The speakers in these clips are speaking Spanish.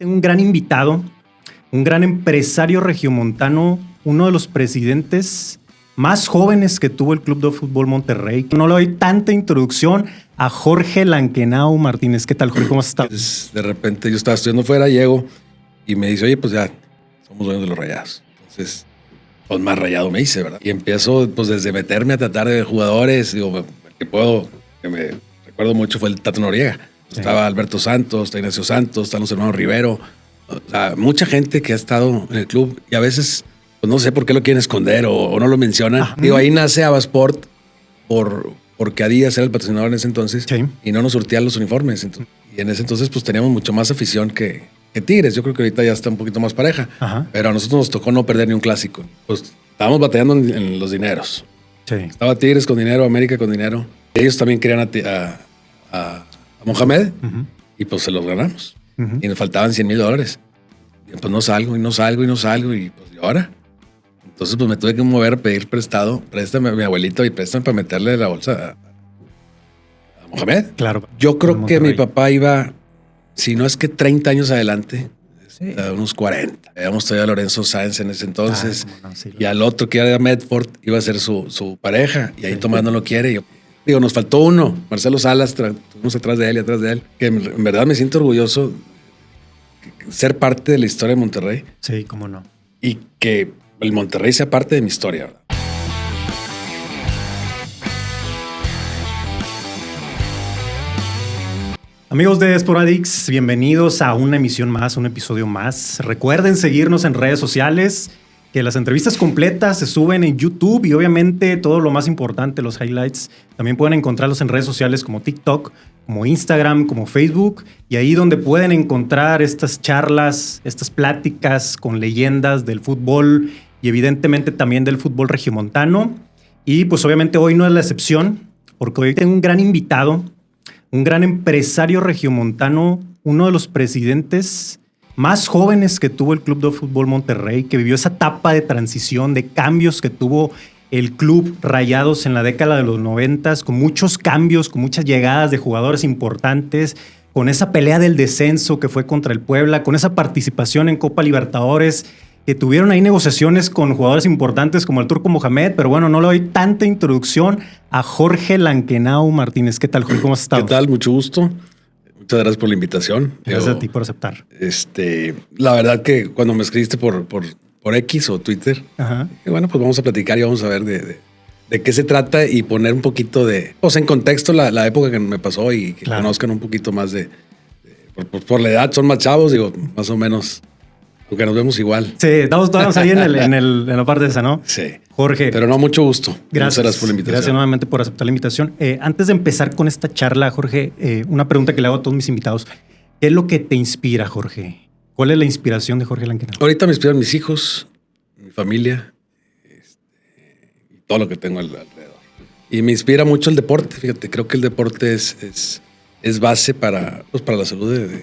Tengo un gran invitado, un gran empresario regiomontano, uno de los presidentes más jóvenes que tuvo el Club de Fútbol Monterrey. No le doy tanta introducción a Jorge Lankenau Martínez. ¿Qué tal, Jorge? ¿Cómo has estado? De repente yo estaba estudiando fuera, llego y me dice, oye, pues ya somos dueños de los Rayados. Entonces, pues más rayado me hice, ¿verdad? Y empiezo pues desde meterme a tratar de jugadores. Digo, el que me recuerdo mucho fue el Tato Noriega. Sí. Estaba Alberto Santos, está Ignacio Santos, están los hermanos Rivero. O sea, mucha gente que ha estado en el club y a veces, pues no sé por qué lo quieren esconder o no lo mencionan. Ajá. Digo, ahí nace Avasport porque Adidas era el patrocinador en ese entonces, sí, y no nos surtían los uniformes. Entonces, y en ese entonces pues teníamos mucho más afición que Tigres. Yo creo que ahorita ya está un poquito más pareja. Ajá. Pero a nosotros nos tocó no perder ni un clásico. Pues estábamos batallando en los dineros. Sí. Estaba Tigres con dinero, América con dinero. Ellos también querían a Mohamed, y pues se los ganamos. Y nos faltaban $100,000. Y pues no salgo y pues ¿y ahora? Entonces pues me tuve que mover a pedir prestado. Préstame a mi abuelito y préstame para meterle la bolsa a Mohamed. Claro. Yo creo que mi papá iba, si no es que 30 años adelante, sí, unos 40. Habíamos todavía a Lorenzo Sáenz en ese entonces. No, sí, y al otro que era de Medford iba a ser su pareja. Y ahí sí, Tomás no lo quiere. Y yo, digo, nos faltó uno, Marcelo Salas, estuvimos atrás de él, que en verdad me siento orgulloso de ser parte de la historia de Monterrey. Sí, cómo no. Y que el Monterrey sea parte de mi historia, ¿verdad? Amigos de Sporadix, bienvenidos a una emisión más, un episodio más. Recuerden seguirnos en redes sociales, que las entrevistas completas se suben en YouTube y obviamente todo lo más importante, los highlights, también pueden encontrarlos en redes sociales como TikTok, como Instagram, como Facebook, y ahí donde pueden encontrar estas charlas, estas pláticas con leyendas del fútbol y evidentemente también del fútbol regiomontano. Y pues obviamente hoy no es la excepción, porque hoy tengo un gran invitado, un gran empresario regiomontano, uno de los presidentes más jóvenes que tuvo el Club de Fútbol Monterrey, que vivió esa etapa de transición, de cambios que tuvo el club Rayados en la década de los 90, con muchos cambios, con muchas llegadas de jugadores importantes, con esa pelea del descenso que fue contra el Puebla, con esa participación en Copa Libertadores, que tuvieron ahí negociaciones con jugadores importantes como el Turco Mohamed, pero bueno, no le doy tanta introducción a Jorge Lankenau Martínez. ¿Qué tal, Jorge? ¿Cómo has estado? ¿Qué tal? Mucho gusto. Muchas gracias por la invitación. Gracias a ti por aceptar. La verdad que cuando me escribiste por X o Twitter, bueno, pues vamos a platicar y vamos a ver de qué se trata y poner un poquito en contexto la época que me pasó y que conozcan un poquito más por la edad. Son más chavos, digo, más o menos, porque nos vemos igual. Sí, estamos ahí en la parte esa, ¿no? Sí. Jorge. Pero no, mucho gusto. Gracias por la invitación. Gracias nuevamente por aceptar la invitación. Antes de empezar con esta charla, Jorge, una pregunta que le hago a todos mis invitados. ¿Qué es lo que te inspira, Jorge? ¿Cuál es la inspiración de Jorge Lankenau? Ahorita me inspiran mis hijos, mi familia, y todo lo que tengo alrededor. Y me inspira mucho el deporte. Fíjate, creo que el deporte es base para la salud de uno.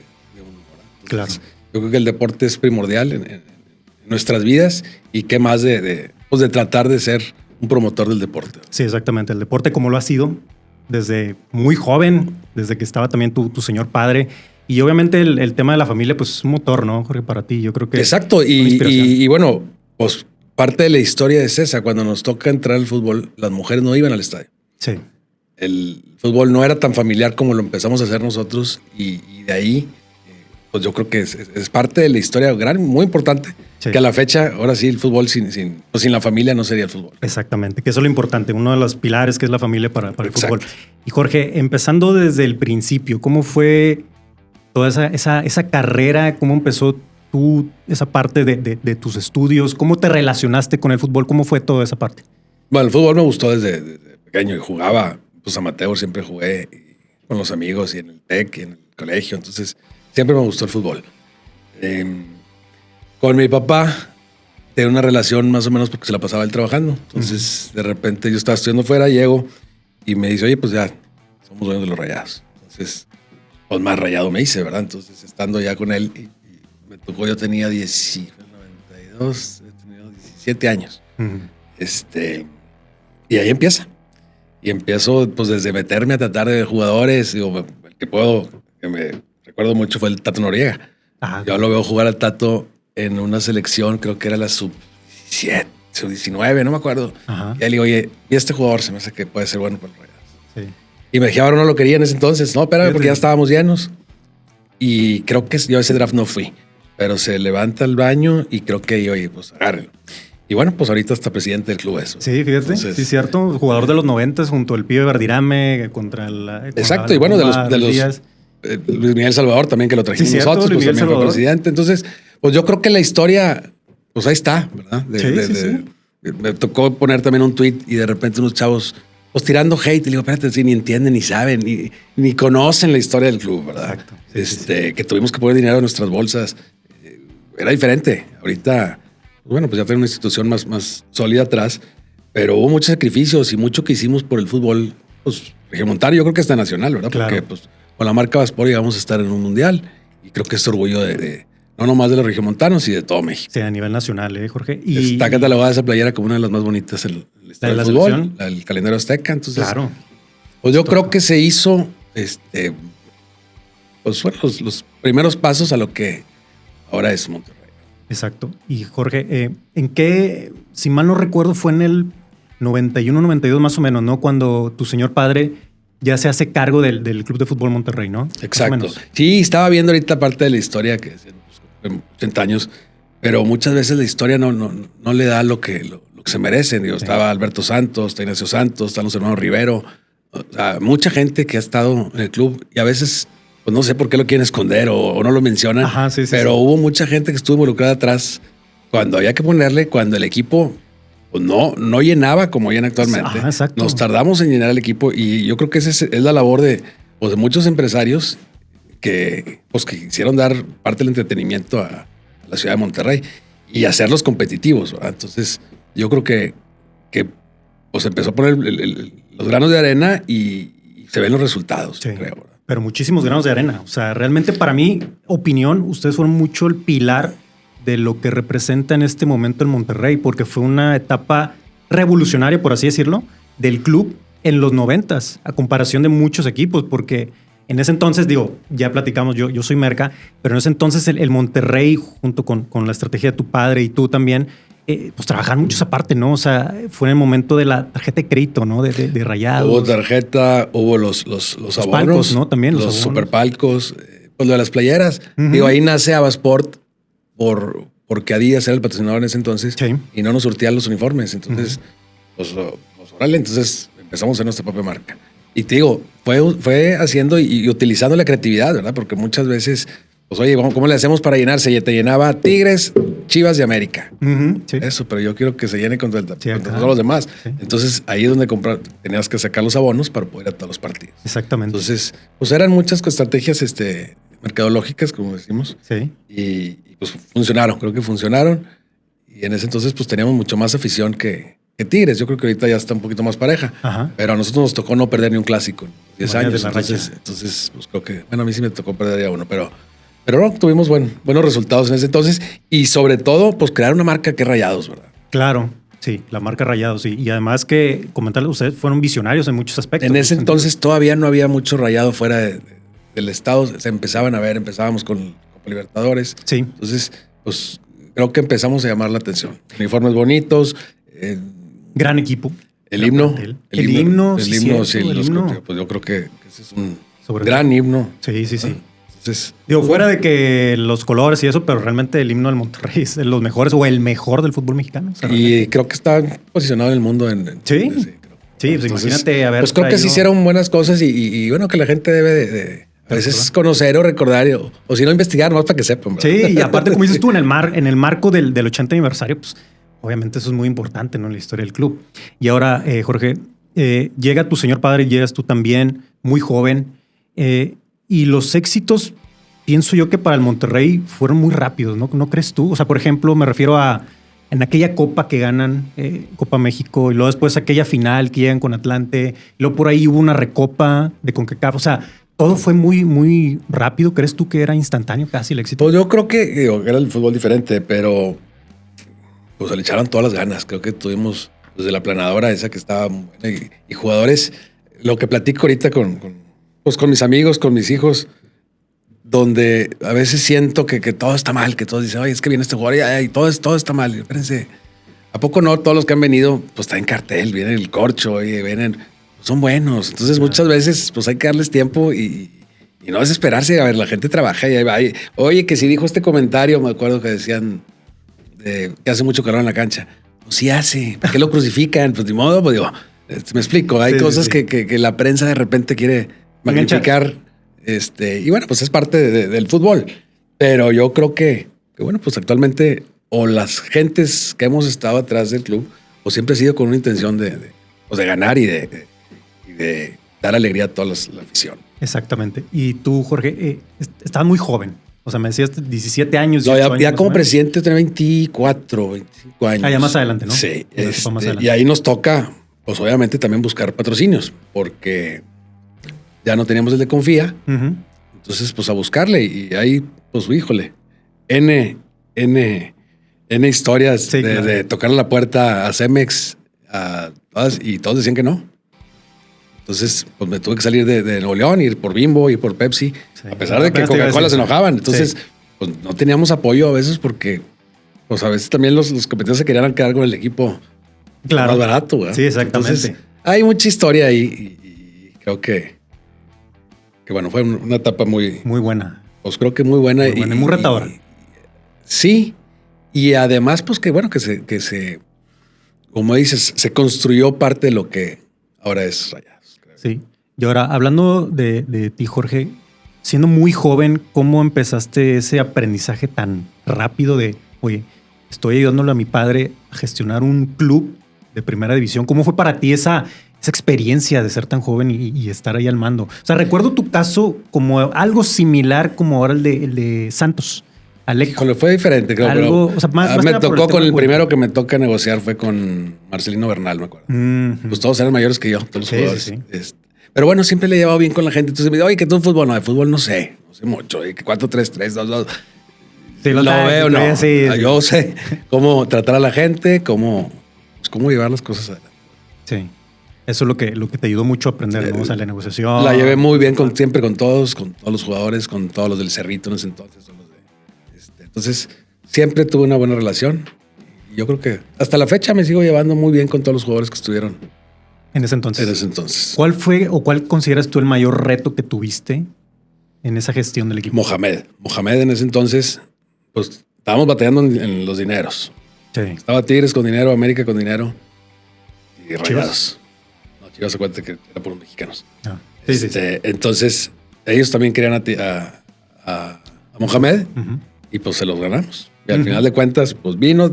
Entonces, claro. Yo creo que el deporte es primordial en nuestras vidas y qué más de tratar de ser un promotor del deporte. Sí, exactamente. El deporte como lo ha sido desde muy joven, desde que estaba también tu señor padre. Y obviamente el tema de la familia, pues es un motor, ¿no, Jorge? Para ti, yo creo que... Exacto. Y bueno, pues parte de la historia es esa. Cuando nos toca entrar al fútbol, las mujeres no iban al estadio. Sí. El fútbol no era tan familiar como lo empezamos a hacer nosotros y de ahí, pues yo creo que es parte de la historia muy importante. Sí. Que a la fecha, ahora sí, el fútbol sin la familia no sería el fútbol. Exactamente, que eso es lo importante, uno de los pilares que es la familia para el fútbol. Y Jorge, empezando desde el principio, ¿cómo fue toda esa carrera? ¿Cómo empezó esa parte de tus estudios? ¿Cómo te relacionaste con el fútbol? ¿Cómo fue toda esa parte? Bueno, el fútbol me gustó desde pequeño y jugaba, pues amateur, siempre jugué con los amigos y en el TEC y en el colegio, entonces siempre me gustó el fútbol. Con mi papá tenía una relación más o menos porque se la pasaba él trabajando. Entonces, de repente yo estaba estudiando fuera, llego y me dice, oye, pues ya somos dueños de los Rayados. Entonces, pues más rayado me hice, ¿verdad? Entonces, estando ya con él, y me tocó, yo tenía 92, he tenido 17 años. Y ahí empieza. Y empiezo, pues, desde meterme a tratar de jugadores. Digo, el que me recuerdo mucho fue el Tato Noriega. Yo lo veo jugar al Tato en una selección, creo que era la sub-17, sub-19, no me acuerdo. Y él le digo, oye, y este jugador se me hace que puede ser bueno para los Rayados. Sí. Y me dije, ahora no lo quería en ese entonces. No, espérame, porque ya estábamos llenos. Y creo que yo a ese draft no fui. Pero se levanta el baño y creo que, oye, pues agárrenlo. Y bueno, pues ahorita está presidente del club eso. Sí, fíjate. Entonces, sí, cierto. Jugador de los 90 junto al Pibe Verdirame contra la... Exacto. Y bueno, de los Luis Miguel Salvador también, que lo trajimos nosotros, pues también fue presidente. Entonces, pues yo creo que la historia, pues ahí está, ¿verdad? Me tocó poner también un tweet y de repente unos chavos, pues tirando hate. Y le digo, espérate, si ni entienden, ni saben, ni conocen la historia del club, ¿verdad? Exacto. Que tuvimos que poner dinero en nuestras bolsas. Era diferente. Ahorita... Bueno, pues ya tiene una institución más sólida atrás, pero hubo muchos sacrificios y mucho que hicimos por el fútbol, pues, regiomontano, yo creo que hasta nacional, ¿verdad? Claro. Porque, pues, con la marca Vaspor llegamos a estar en un mundial y creo que es orgullo no nomás de los regiomontanos y de todo México. Sí, a nivel nacional, Jorge. Está catalogada esa playera como una de las más bonitas en la historia del fútbol, el calendario azteca. Entonces, claro. Pues yo creo que se hizo, pues, bueno, los primeros pasos a lo que ahora es Monterrey. Exacto. Y Jorge, ¿en qué, si mal no recuerdo, fue en el 91, 92 más o menos, ¿no? Cuando tu señor padre ya se hace cargo del Club de Fútbol Monterrey, ¿no? Exacto. Sí, estaba viendo ahorita parte de la historia, que es 80 años, pero muchas veces la historia no le da lo que se merecen. Digo, estaba Alberto Santos, está Ignacio Santos, están los hermanos Rivero, o sea, mucha gente que ha estado en el club y a veces... Pues no sé por qué lo quieren esconder o no lo mencionan, pero hubo mucha gente que estuvo involucrada atrás cuando había que ponerle, cuando el equipo pues no llenaba como llena actualmente. Nos tardamos en llenar el equipo y yo creo que esa es la labor de muchos empresarios que quisieron dar parte del entretenimiento a la ciudad de Monterrey y hacerlos competitivos, ¿verdad? Entonces yo creo que pues empezó a poner los granos de arena y se ven los resultados, creo, ¿verdad? Pero muchísimos granos de arena. O sea, realmente para mi opinión, ustedes fueron mucho el pilar de lo que representa en este momento el Monterrey, porque fue una etapa revolucionaria, por así decirlo, del club en los 90s, a comparación de muchos equipos, porque en ese entonces, digo, ya platicamos, yo soy merca, pero en ese entonces el Monterrey, junto con la estrategia de tu padre y tú también, pues trabajaron mucho esa parte, ¿no? O sea, fue en el momento de la tarjeta de crédito, ¿no? De Rayados. Hubo tarjeta, hubo los abonos, palcos, ¿no? También los superpalcos, pues lo de las playeras. Digo, ahí nace Avasport porque Adidas era el patrocinador en ese entonces y no nos surtían los uniformes. Entonces, pues órale, entonces empezamos a hacer nuestra propia marca. Y te digo, fue haciendo y utilizando la creatividad, ¿verdad? Porque muchas veces, pues oye, ¿cómo le hacemos para llenarse? Te llenaba Tigres, Chivas y América. Eso, pero yo quiero que se llene contra todos los demás. Entonces, ahí es donde tenías que sacar los abonos para poder ir a todos los partidos. Exactamente. Entonces, pues eran muchas estrategias mercadológicas, como decimos. Sí. Y pues funcionaron, creo que funcionaron. Y en ese entonces, pues teníamos mucho más afición que Tigres. Yo creo que ahorita ya está un poquito más pareja. Pero a nosotros nos tocó no perder ni un clásico en 10 años. Entonces, pues creo que, bueno, a mí sí me tocó perder ya uno, pero no, tuvimos buenos resultados en ese entonces y sobre todo, pues crear una marca que Rayados, ¿verdad? Claro, sí, la marca Rayados. Sí. Y además que, comentarles, ustedes fueron visionarios en muchos aspectos. En ese entonces todavía no había mucho Rayado fuera del estado. Se empezábamos con Copa Libertadores. Sí. Entonces, pues creo que empezamos a llamar la atención. Uniformes bonitos. Gran equipo. El himno. El himno, pues yo creo que ese es un gran himno. Sí. Entonces, digo, fuera de que los colores y eso, pero realmente el himno del Monterrey es de los mejores o el mejor del fútbol mexicano. O sea, y creo que está posicionado en el mundo. Sí, pues entonces, imagínate haber pues creo que se hicieron buenas cosas y bueno, que la gente debe de a veces conocer o recordar o si no investigar, más para que sepan, ¿verdad? Sí, y aparte, como dices tú, en el marco del 80 aniversario, pues obviamente eso es muy importante, ¿no? En la historia del club. Y ahora, Jorge, llega tu señor padre, llegas tú también, muy joven, y los éxitos, pienso yo que para el Monterrey fueron muy rápidos, ¿no? ¿No crees tú? O sea, por ejemplo, me refiero en aquella copa que ganan, Copa México, y luego después aquella final que llegan con Atlante, y luego por ahí hubo una recopa de CONCACAF. O sea, todo fue muy, muy rápido. ¿Crees tú que era instantáneo casi el éxito? Pues yo creo que era el fútbol diferente, pero pues le echaron todas las ganas. Creo que tuvimos desde la planadora esa que estaba muy buena y jugadores. Lo que platico ahorita con mis amigos, con mis hijos, donde a veces siento que todo está mal, que todos dicen, oye, es que viene este jugador y todo está mal. Y espérense, ¿a poco no? Todos los que han venido, pues está en cartel, viene el corcho, y vienen, son buenos. Entonces muchas veces pues hay que darles tiempo y no desesperarse. A ver, la gente trabaja y ahí va. Oye, que si dijo este comentario, me acuerdo que decían que hace mucho calor en la cancha. Pues sí hace, ¿por qué lo crucifican? Pues de modo, pues digo, me explico, hay cosas que la prensa de repente quiere magnificar. Y bueno, pues es parte del fútbol. Pero yo creo que bueno, pues actualmente o las gentes que hemos estado atrás del club, o siempre ha sido con una intención de ganar y de dar alegría a toda la afición. Exactamente. Y tú, Jorge, estabas muy joven. O sea, me decías 17 años. No, ya como presidente tenía 24, 25 años. Ya más adelante, ¿no? Sí. Más adelante. Y ahí nos toca, pues obviamente también buscar patrocinios, porque ya no teníamos el de Confía. Uh-huh. Entonces, pues a buscarle. Y ahí, pues, híjole, N historias de tocarle la puerta a Cemex y todos decían que no. Entonces, pues me tuve que salir de Nuevo León, ir por Bimbo, ir por Pepsi, a pesar de que Coca-Cola se enojaban. Entonces, pues no teníamos apoyo a veces porque, pues a veces también los competidores se querían quedar con el equipo más barato. ¿verdad? Sí, exactamente. Entonces, hay mucha historia ahí y creo que bueno, fue una etapa muy buena. Pues creo que muy buena. Muy buena y muy retadora. Sí. Y además, pues que bueno, que se, como dices, se construyó parte de lo que ahora es Rayados. Sí. Y ahora, hablando de ti, Jorge, siendo muy joven, ¿cómo empezaste ese aprendizaje tan rápido de, oye, estoy ayudándole a mi padre a gestionar un club de primera división? ¿Cómo fue para ti esa experiencia de ser tan joven y estar ahí al mando? O sea, recuerdo tu caso como algo similar como ahora el de Santos. Híjole, fue diferente, creo. Algo, o sea, más me tocó con el primero que me toca negociar fue con Marcelino Bernal, me acuerdo. Mm-hmm. Pues todos eran mayores que yo, todos los jugadores. Sí. Pero bueno, siempre le he llevado bien con la gente. Entonces me dijo, oye, que tú fútbol, no, de fútbol no sé mucho. Y que 4-3-3, 2-2. Sí, lo veo, no. Sí. Yo sé cómo tratar a la gente, cómo llevar las cosas adelante. Sí. Eso es lo que te ayudó mucho a aprender, ¿no? O sea, la negociación. La llevé muy bien siempre con todos los jugadores, con todos los del Cerrito en ese entonces. Entonces, siempre tuve una buena relación. Y yo creo que hasta la fecha me sigo llevando muy bien con todos los jugadores que estuvieron en ese entonces. ¿Cuál fue o cuál consideras tú el mayor reto que tuviste en esa gestión del equipo? Mohamed en ese entonces, pues estábamos batallando en los dineros. Sí. Estaba Tigres con dinero, América con dinero y Rayados. Chivas se cuenta que era por los mexicanos. Sí. Entonces, ellos también querían a Mohamed. Uh-huh. Y pues se los ganamos. Y al final de cuentas, pues dio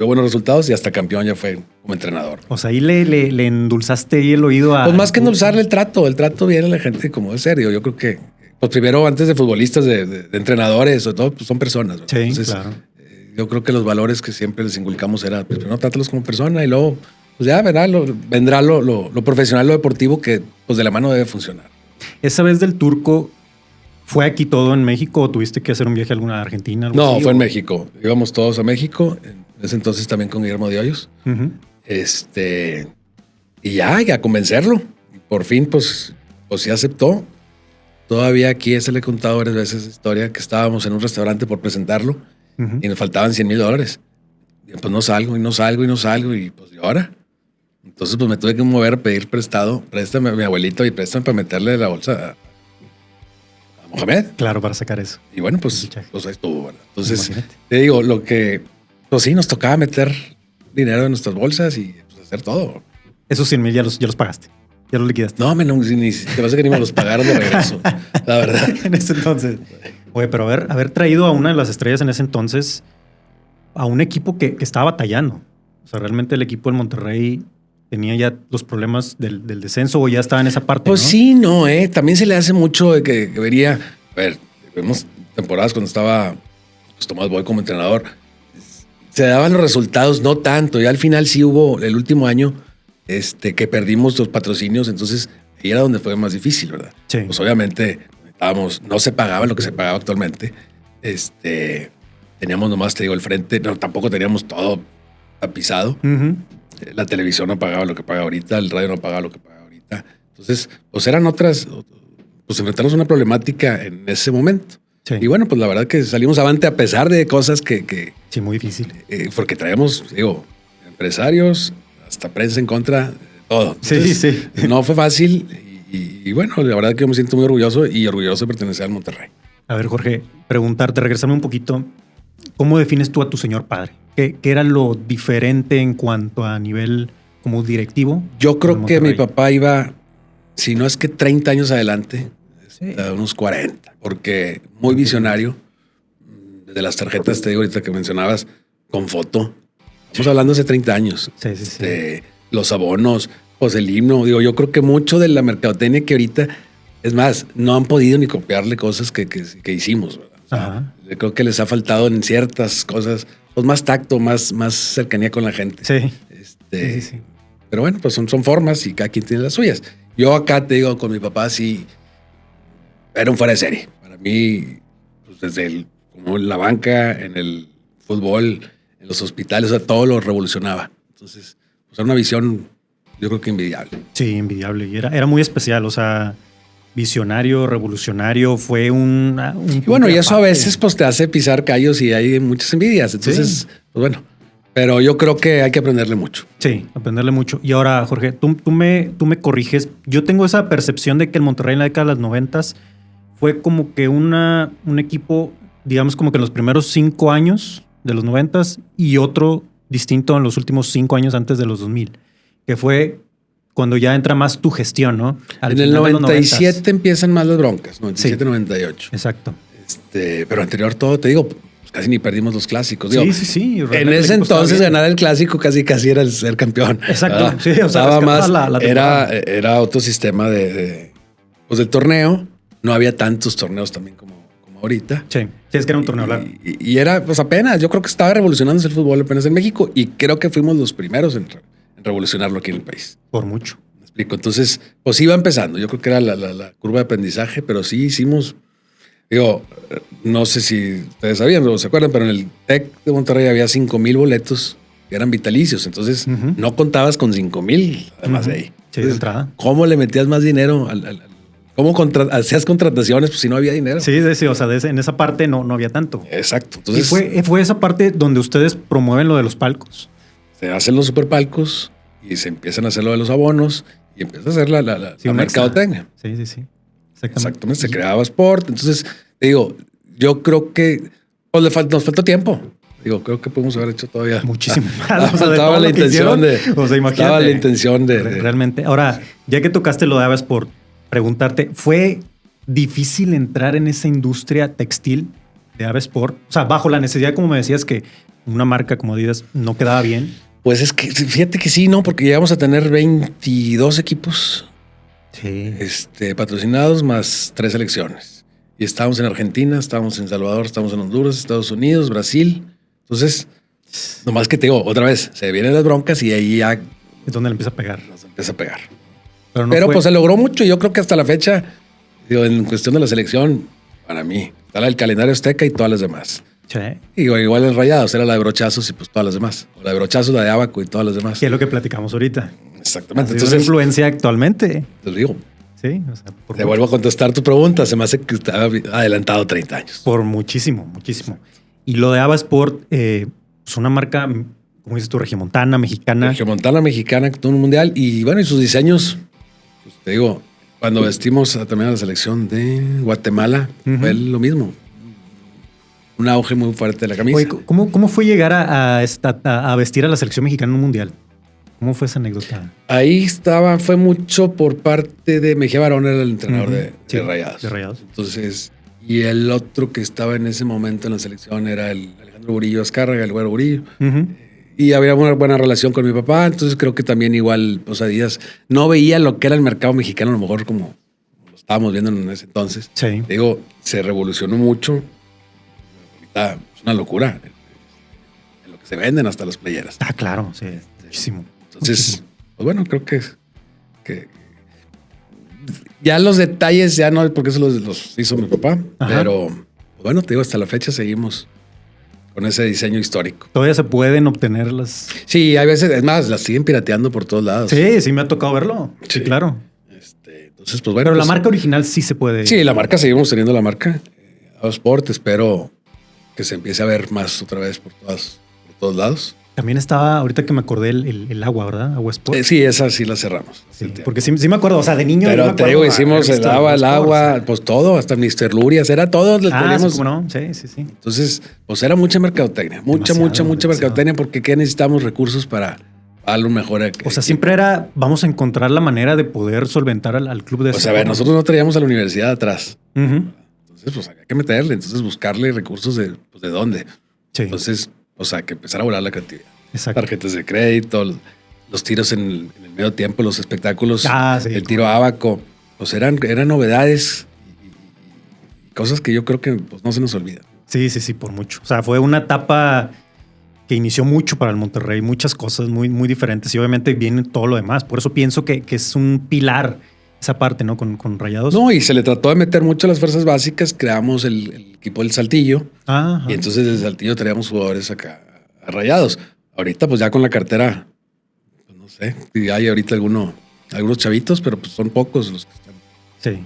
buenos resultados y hasta campeón ya fue como entrenador. O sea, ahí le endulzaste ahí el oído a... Pues más que endulzarle el trato viene a la gente como de serio. Yo creo que, pues primero, antes de futbolistas, de entrenadores, sobre todo, pues son personas. ¿verdad? Sí, entonces, claro. Yo creo que los valores que siempre les inculcamos era, pues primero trátalos como persona y luego, pues ya vendrá lo profesional, lo deportivo que, pues de la mano debe funcionar. Esa vez del Turco... ¿Fue aquí todo en México o tuviste que hacer un viaje a alguna Argentina? No, fue en México. Íbamos todos a México. En ese entonces también con Guillermo de Hoyos. Uh-huh. Y ya a convencerlo. Y por fin, pues sí aceptó. Todavía aquí se le he contado varias veces esa historia que estábamos en un restaurante por presentarlo uh-huh. y nos faltaban $100,000. Y pues no salgo. Y pues ¿y ahora? Entonces pues me tuve que mover a pedir prestado. Préstame a mi abuelito y préstame para meterle la bolsa Mohamed. Claro, para sacar eso. Y bueno, pues ahí estuvo. Bueno. Entonces, te digo, pues sí, nos tocaba meter dinero en nuestras bolsas y pues, hacer todo. Esos 100,000 ya los pagaste. Ya los liquidaste. No, ni te pasa que ni me los pagaron de regreso. La verdad. En ese entonces. Oye, pero haber traído a una de las estrellas en ese entonces a un equipo que estaba batallando. O sea, realmente el equipo del Monterrey tenía ya los problemas del descenso o ya estaba en esa parte. Pues ¿no? Sí, también se le hace mucho de que vería. A ver, vemos temporadas cuando estaba pues, Tomás Boy como entrenador. Se daban los resultados, no tanto. Ya al final sí hubo el último año que perdimos los patrocinios. Entonces ahí era donde fue más difícil, ¿verdad? Sí. Pues obviamente no se pagaba lo que se pagaba actualmente. Teníamos nomás, te digo, el frente. No, tampoco teníamos todo tapizado. Uh-huh. La televisión no pagaba lo que paga ahorita, el radio no pagaba lo que paga ahorita. Entonces, pues eran otras pues enfrentarnos a una problemática en ese momento. Sí. Y bueno, pues la verdad que salimos avante a pesar de cosas que Sí, muy difícil. porque traemos, digo, empresarios, hasta prensa en contra, todo. Entonces, sí. No fue fácil y bueno, la verdad que yo me siento muy orgulloso de pertenecer al Monterrey. A ver, Jorge, preguntarte, regresarme un poquito. ¿Cómo defines tú a tu señor padre? ¿Qué era lo diferente en cuanto a nivel como directivo? Yo creo que mi papá iba, si no es que 30 años adelante, a unos 40, porque muy visionario. Desde las tarjetas, te digo ahorita que mencionabas, con foto. Estamos hablando hace 30 años. Sí. Los abonos, pues el himno. Digo, yo creo que mucho de la mercadotecnia que ahorita, es más, no han podido ni copiarle cosas que hicimos, ¿verdad? O sea, yo creo que les ha faltado en ciertas cosas, pues más tacto, más cercanía con la gente. Sí. Sí. Pero bueno, pues son formas y cada quien tiene las suyas. Yo acá te digo, con mi papá sí, era un fuera de serie. Para mí, pues desde como en la banca, en el fútbol, en los hospitales, o sea, todo lo revolucionaba. Entonces, pues era una visión, yo creo que envidiable. Sí, envidiable. Y era muy especial, o sea, visionario, revolucionario, fue un y bueno, y eso a veces pues te hace pisar callos y hay muchas envidias. Entonces, pues bueno, pero yo creo que hay que aprenderle mucho. Sí, aprenderle mucho. Y ahora, Jorge, tú me corriges. Yo tengo esa percepción de que el Monterrey en la década de los 90 fue como que un equipo, digamos, como que en los primeros 5 años de los 90 y otro distinto en los últimos 5 años antes de los 2000, que fue cuando ya entra más tu gestión, ¿no? En el 97 empiezan más las broncas, 97, 98. Exacto. Pero anterior todo, te digo, pues casi ni perdimos los clásicos. Digo, sí. En ese entonces ganar el clásico casi era el ser campeón. Exacto. Sí, o sea, estaba más, era otro sistema pues del torneo. No había tantos torneos también como ahorita. Sí, es que era un torneo largo. Y era, pues apenas, yo creo que estaba revolucionándose el fútbol apenas en México y creo que fuimos los primeros en revolucionarlo aquí en el país. Por mucho. Me explico. Entonces, pues iba empezando. Yo creo que era la curva de aprendizaje, pero sí hicimos, digo, no sé si ustedes sabían o se acuerdan, pero en el TEC de Monterrey había 5,000 boletos que eran vitalicios. Entonces, no contabas con 5,000 además de ahí. Sí, entonces, de entrada. ¿Cómo le metías más dinero ¿Cómo hacías contrataciones pues, si no había dinero? Sí, o sea, en esa parte no había tanto. Exacto. Entonces, ¿Y fue esa parte donde ustedes promueven lo de los palcos? Se hacen los superpalcos y se empiezan a hacer lo de los abonos y empieza a hacer la mercadotecnia. Sí. Exactamente. Se creaba Sport. Entonces, te digo, yo creo que pues, nos faltó tiempo. Digo, creo que podemos haber hecho todavía muchísimo más. Estaba la intención de. Realmente. Ahora, ya que tocaste lo de Avasport, preguntarte, ¿fue difícil entrar en esa industria textil de Avasport? O sea, bajo la necesidad, como me decías, que una marca como Adidas no quedaba bien. Pues es que fíjate que sí, ¿no? Porque llegamos a tener 22 equipos patrocinados más 3 selecciones. Y estábamos en Argentina, estábamos en Salvador, estábamos en Honduras, Estados Unidos, Brasil. Entonces, nomás que te digo, otra vez, se vienen las broncas y ahí ya... Es donde le empieza a pegar. Nos empieza a pegar. Pero pues se logró mucho y yo creo que hasta la fecha, digo, en cuestión de la selección, para mí, está la del calendario azteca y todas las demás. Sí. Igual en Rayados, era la de brochazos y pues todas las demás. O la de brochazos, la de Abaco y todas las demás. Que es lo que platicamos ahorita. Exactamente. Entonces, influencia actualmente. Te digo. Sí. O sea, te vuelvo a contestar tu pregunta. Se me hace que estaba adelantado 30 años. Por muchísimo. Y lo de Avasport, es una marca, como dices tú, regiomontana, mexicana. Regiomontana, mexicana, todo un mundial. Y bueno, y sus diseños, pues te digo, cuando vestimos también a la selección de Guatemala, fue lo mismo. Un auge muy fuerte de la camisa. Oye, ¿cómo fue llegar a vestir a la selección mexicana en un mundial? ¿Cómo fue esa anécdota? Ahí fue mucho por parte de Mejía Barón, era el entrenador de Rayados. De Rayados. Entonces, y el otro que estaba en ese momento en la selección era el Alejandro Burillo Azcárraga, el Güero Burillo. Y había una buena relación con mi papá, entonces creo que también igual, pues a Díaz no veía lo que era el mercado mexicano, a lo mejor como lo estábamos viendo en ese entonces. Sí. Digo, se revolucionó mucho. Ahorita es una locura en lo que se venden hasta las playeras. Ah, claro, sí, muchísimo. Entonces, pues bueno, creo que ya los detalles ya no, porque eso los hizo mi papá, pero pues bueno, te digo, hasta la fecha seguimos con ese diseño histórico. ¿Todavía se pueden obtener las...? Sí, hay veces, es más, las siguen pirateando por todos lados. Sí, me ha tocado verlo. Sí, claro. Entonces, pues bueno. Pero la pues, marca original sí se puede. Sí, la marca, seguimos teniendo la marca. Sport, espero que se empiece a ver más otra vez por todos lados. También estaba, ahorita que me acordé, el agua, ¿verdad? Agua Sport. Sí, esa sí la cerramos. Sí, porque sí me acuerdo, o sea, de niño. Pero yo me te acuerdo digo, hicimos el agua, Sport, pues todo, hasta Mr. Lurias, era todo. Sí, teníamos. ¿cómo no? Sí. Entonces, pues era mucha mercotecnia, mucha mercadotecnia, porque ¿qué necesitamos? Recursos para darle un mejor. O sea, siempre era, vamos a encontrar la manera de poder solventar al club de. Pues a ver, nosotros no traíamos a la universidad atrás. Entonces, pues había que meterle, entonces buscarle recursos de dónde. Sí. Entonces, o sea, que empezar a volar la creatividad. Exacto. Tarjetas de crédito, los tiros en el medio tiempo, los espectáculos, sí, el tiro ábaco, pues eran novedades y cosas que yo creo que pues, no se nos olvidan. Sí, por mucho. O sea, fue una etapa que inició mucho para el Monterrey, muchas cosas muy, muy diferentes y obviamente viene todo lo demás. Por eso pienso que es un pilar esa parte, ¿no? Con Rayados. No, y se le trató de meter mucho a las fuerzas básicas, creamos el equipo del Saltillo. Ajá. Y entonces del Saltillo traíamos jugadores acá a Rayados. Ahorita pues ya con la cartera, pues no sé, y hay ahorita algunos chavitos, pero pues son pocos los que están. Sí.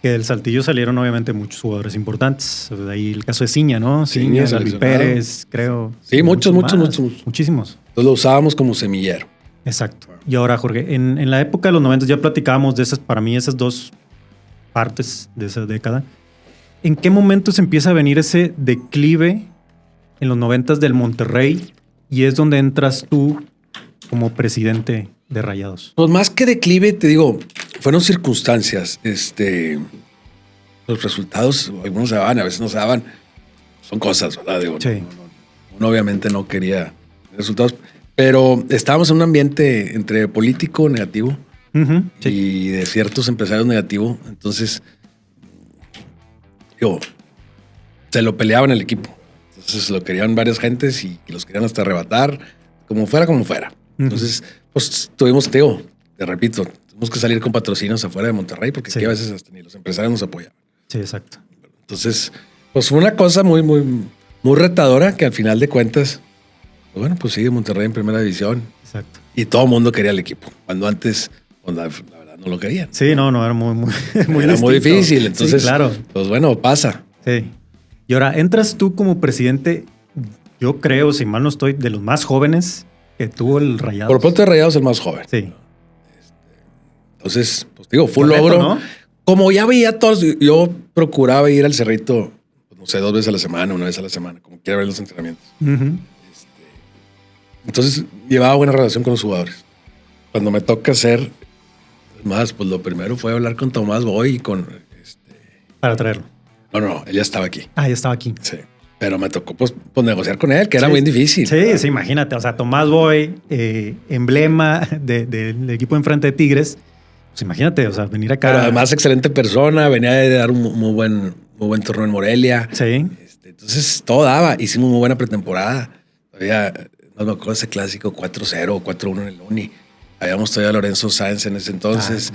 Que del Saltillo salieron obviamente muchos jugadores importantes. De ahí el caso de Ciña, ¿no? Ciña, David Pérez, creo. Sí, muchos. Muchísimos. Entonces lo usábamos como semillero. Exacto. Y ahora, Jorge, en la época de los 90 ya platicábamos de esas, para mí, esas dos partes de esa década. ¿En qué momento se empieza a venir ese declive en los 90 del Monterrey? Y es donde entras tú como presidente de Rayados. Pues más que declive, te digo, fueron circunstancias. Los resultados, algunos se daban, a veces no se daban. Son cosas, ¿verdad? Digo, sí. Uno obviamente no quería resultados, pero estábamos en un ambiente entre político negativo sí. y de ciertos empresarios negativo. Entonces, digo, se lo peleaban el equipo. Entonces lo querían varias gentes y los querían hasta arrebatar, como fuera. Entonces, pues tuvimos, te repito, tuvimos que salir con patrocinios afuera de Monterrey porque aquí a veces hasta ni los empresarios nos apoyaban. Sí, exacto. Entonces, pues fue una cosa muy, muy, muy retadora que al final de cuentas, pues bueno, pues sigue Monterrey en primera división. Exacto. Y todo el mundo quería el equipo, cuando antes, pues, la verdad no lo querían. Sí, no, era muy era muy difícil. Entonces, sí, claro. Pues bueno, pasa. Sí. Y ahora, entras tú como presidente, yo creo, si mal no estoy, de los más jóvenes que tuvo el Rayados. Por pronto de Rayados el más joven. Sí. Entonces, pues digo, fue un logro. ¿No? Como ya veía todos, yo procuraba ir al Cerrito, no sé, 2 veces a la semana, 1 vez a la semana, como quiera ver los entrenamientos. Entonces, llevaba buena relación con los jugadores. Cuando me toca hacer más, pues lo primero fue hablar con Tomás Boy y con... Para traerlo. No, él ya estaba aquí. Ah, ya estaba aquí. Sí. Pero me tocó pues negociar con él, que era muy difícil. Sí, imagínate. O sea, Tomás Boy, emblema del equipo enfrente de Tigres. Pues imagínate, o sea, venir acá. Pero además, excelente persona, venía de dar un muy buen torneo en Morelia. Sí. Entonces, todo daba. Hicimos muy buena pretemporada. Todavía, no me acuerdo ese clásico 4-0 o 4-1 en el Uni. Habíamos todavía a Lorenzo Sáenz en ese entonces.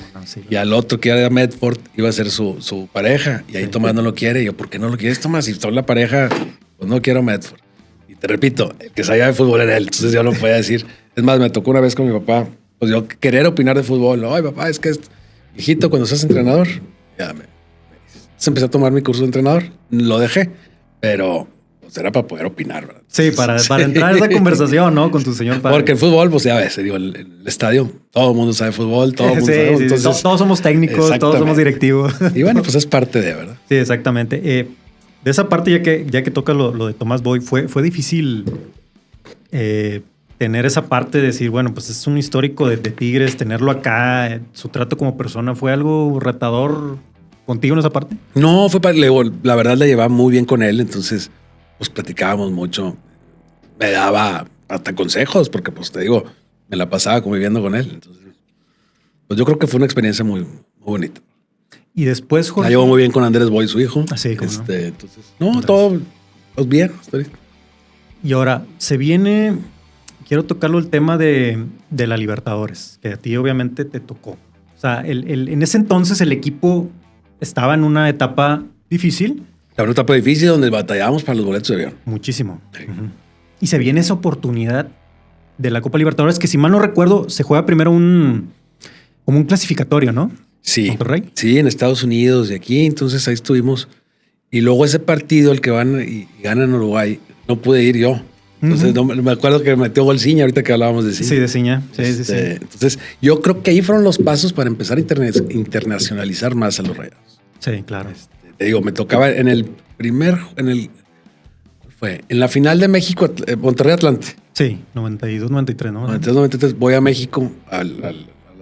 Y al otro que era Medford iba a ser su pareja. Y ahí Tomás no lo quiere. Y yo, ¿por qué no lo quieres, Tomás? Si son la pareja, pues no quiero Medford. Y te repito, el que sabía de fútbol era él. Entonces yo no podía decir. Es más, me tocó una vez con mi papá, pues yo querer opinar de fútbol. Ay, papá, es que hijito, cuando seas entrenador, ya se empecé a tomar mi curso de entrenador. Lo dejé, pero pues era para poder opinar, ¿verdad? Sí, para entrar en esa conversación, ¿no? Con tu señor padre. Porque el fútbol, pues ya ves, digo, el estadio, todo el mundo sabe fútbol, todo el mundo sabe. Sí, entonces, todos somos técnicos, todos somos directivos. Y bueno, pues es parte de, ¿verdad? Sí, exactamente. De esa parte, ya que toca lo de Tomás Boy, fue difícil tener esa parte de decir, bueno, pues es un histórico de Tigres, tenerlo acá, su trato como persona, ¿fue algo retador contigo en esa parte? No, la verdad la llevaba muy bien con él, entonces pues platicábamos mucho. Me daba hasta consejos, porque pues te digo, me la pasaba conviviendo con él. Entonces, pues yo creo que fue una experiencia muy, muy bonita. Y después, Jorge. La llevo muy bien con Andrés Boy, su hijo. Así como entonces, todo pues bien. Y ahora, quiero tocarlo el tema de la Libertadores, que a ti obviamente te tocó. O sea, en ese entonces el equipo estaba en una etapa difícil. Era una etapa difícil donde batallábamos para los boletos de avión. Muchísimo. Sí. Y se viene esa oportunidad de la Copa Libertadores, que si mal no recuerdo, se juega primero como un clasificatorio, ¿no? Sí, Monterrey. sí, en Estados Unidos y aquí, entonces ahí estuvimos. Y luego ese partido, el que van y ganan Uruguay, no pude ir yo. Entonces no, me acuerdo que metió gol Ciña, ahorita que hablábamos de Ciña. Sí, de Ciña. Sí, sí. Entonces yo creo que ahí fueron los pasos para empezar a internacionalizar más a los Rayados. Sí, claro. Te digo, me tocaba en el en la final de México, Monterrey Atlante. Sí, 92, 93, ¿no? 92, 93, voy a México a la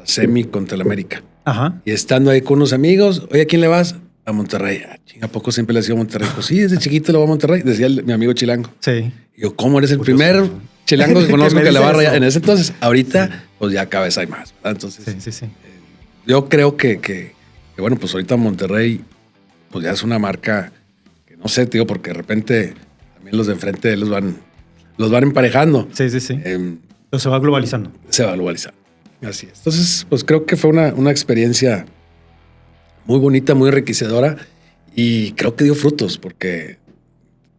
semi contra el América. Ajá. Y estando ahí con unos amigos, oye, ¿a quién le vas? A Monterrey. ¿A poco siempre le decía a Monterrey? Pues sí, desde chiquito le voy a Monterrey, decía mi amigo Chilango. Sí. Y yo, ¿cómo eres el primer Chilango que conozco que le va a Rayar? En ese entonces, ahorita, sí, pues ya cada vez hay más, ¿verdad? Entonces, sí. Yo creo que, bueno, pues ahorita Monterrey, pues ya es una marca que no sé, tío, porque de repente también los de enfrente los van emparejando. Sí. Pero se va globalizando. Se va globalizando. Así es. Entonces, pues creo que fue una experiencia muy bonita, muy enriquecedora y creo que dio frutos porque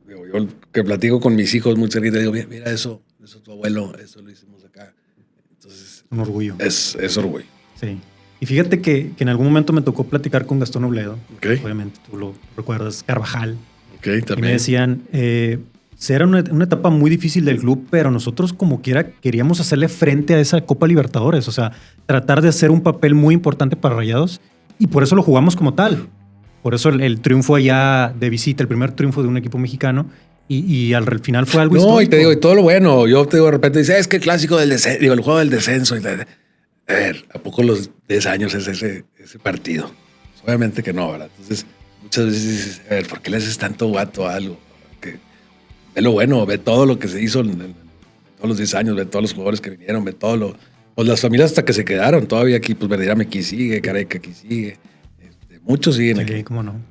yo que platico con mis hijos muy cerquita, digo, mira eso es tu abuelo, eso lo hicimos acá. Entonces, un orgullo. Es orgullo. Sí. Y fíjate que en algún momento me tocó platicar con Gastón Obledo. Okay. Obviamente tú lo recuerdas, Carvajal. Okay, también. Y me decían, era una etapa muy difícil del club, pero nosotros como quiera queríamos hacerle frente a esa Copa Libertadores. O sea, tratar de hacer un papel muy importante para Rayados y por eso lo jugamos como tal. Por eso el triunfo allá de visita, el primer triunfo de un equipo mexicano. Y al final fue algo histórico. No, y te digo, y todo lo bueno. Yo te digo, de repente dice, es que el clásico del descenso, digo, el juego del descenso. A ver, ¿a poco los 10 años es ese partido? Pues obviamente que no, ¿verdad? Entonces, muchas veces dices, a ver, ¿por qué le haces tanto guato a algo? Que ve lo bueno, ve todo lo que se hizo en todos los 10 años, ve todos los jugadores que vinieron, ve todo lo... Pues las familias hasta que se quedaron todavía aquí, pues Verdirame aquí sigue, Careca aquí sigue. Muchos siguen sí, aquí. ¿Cómo no?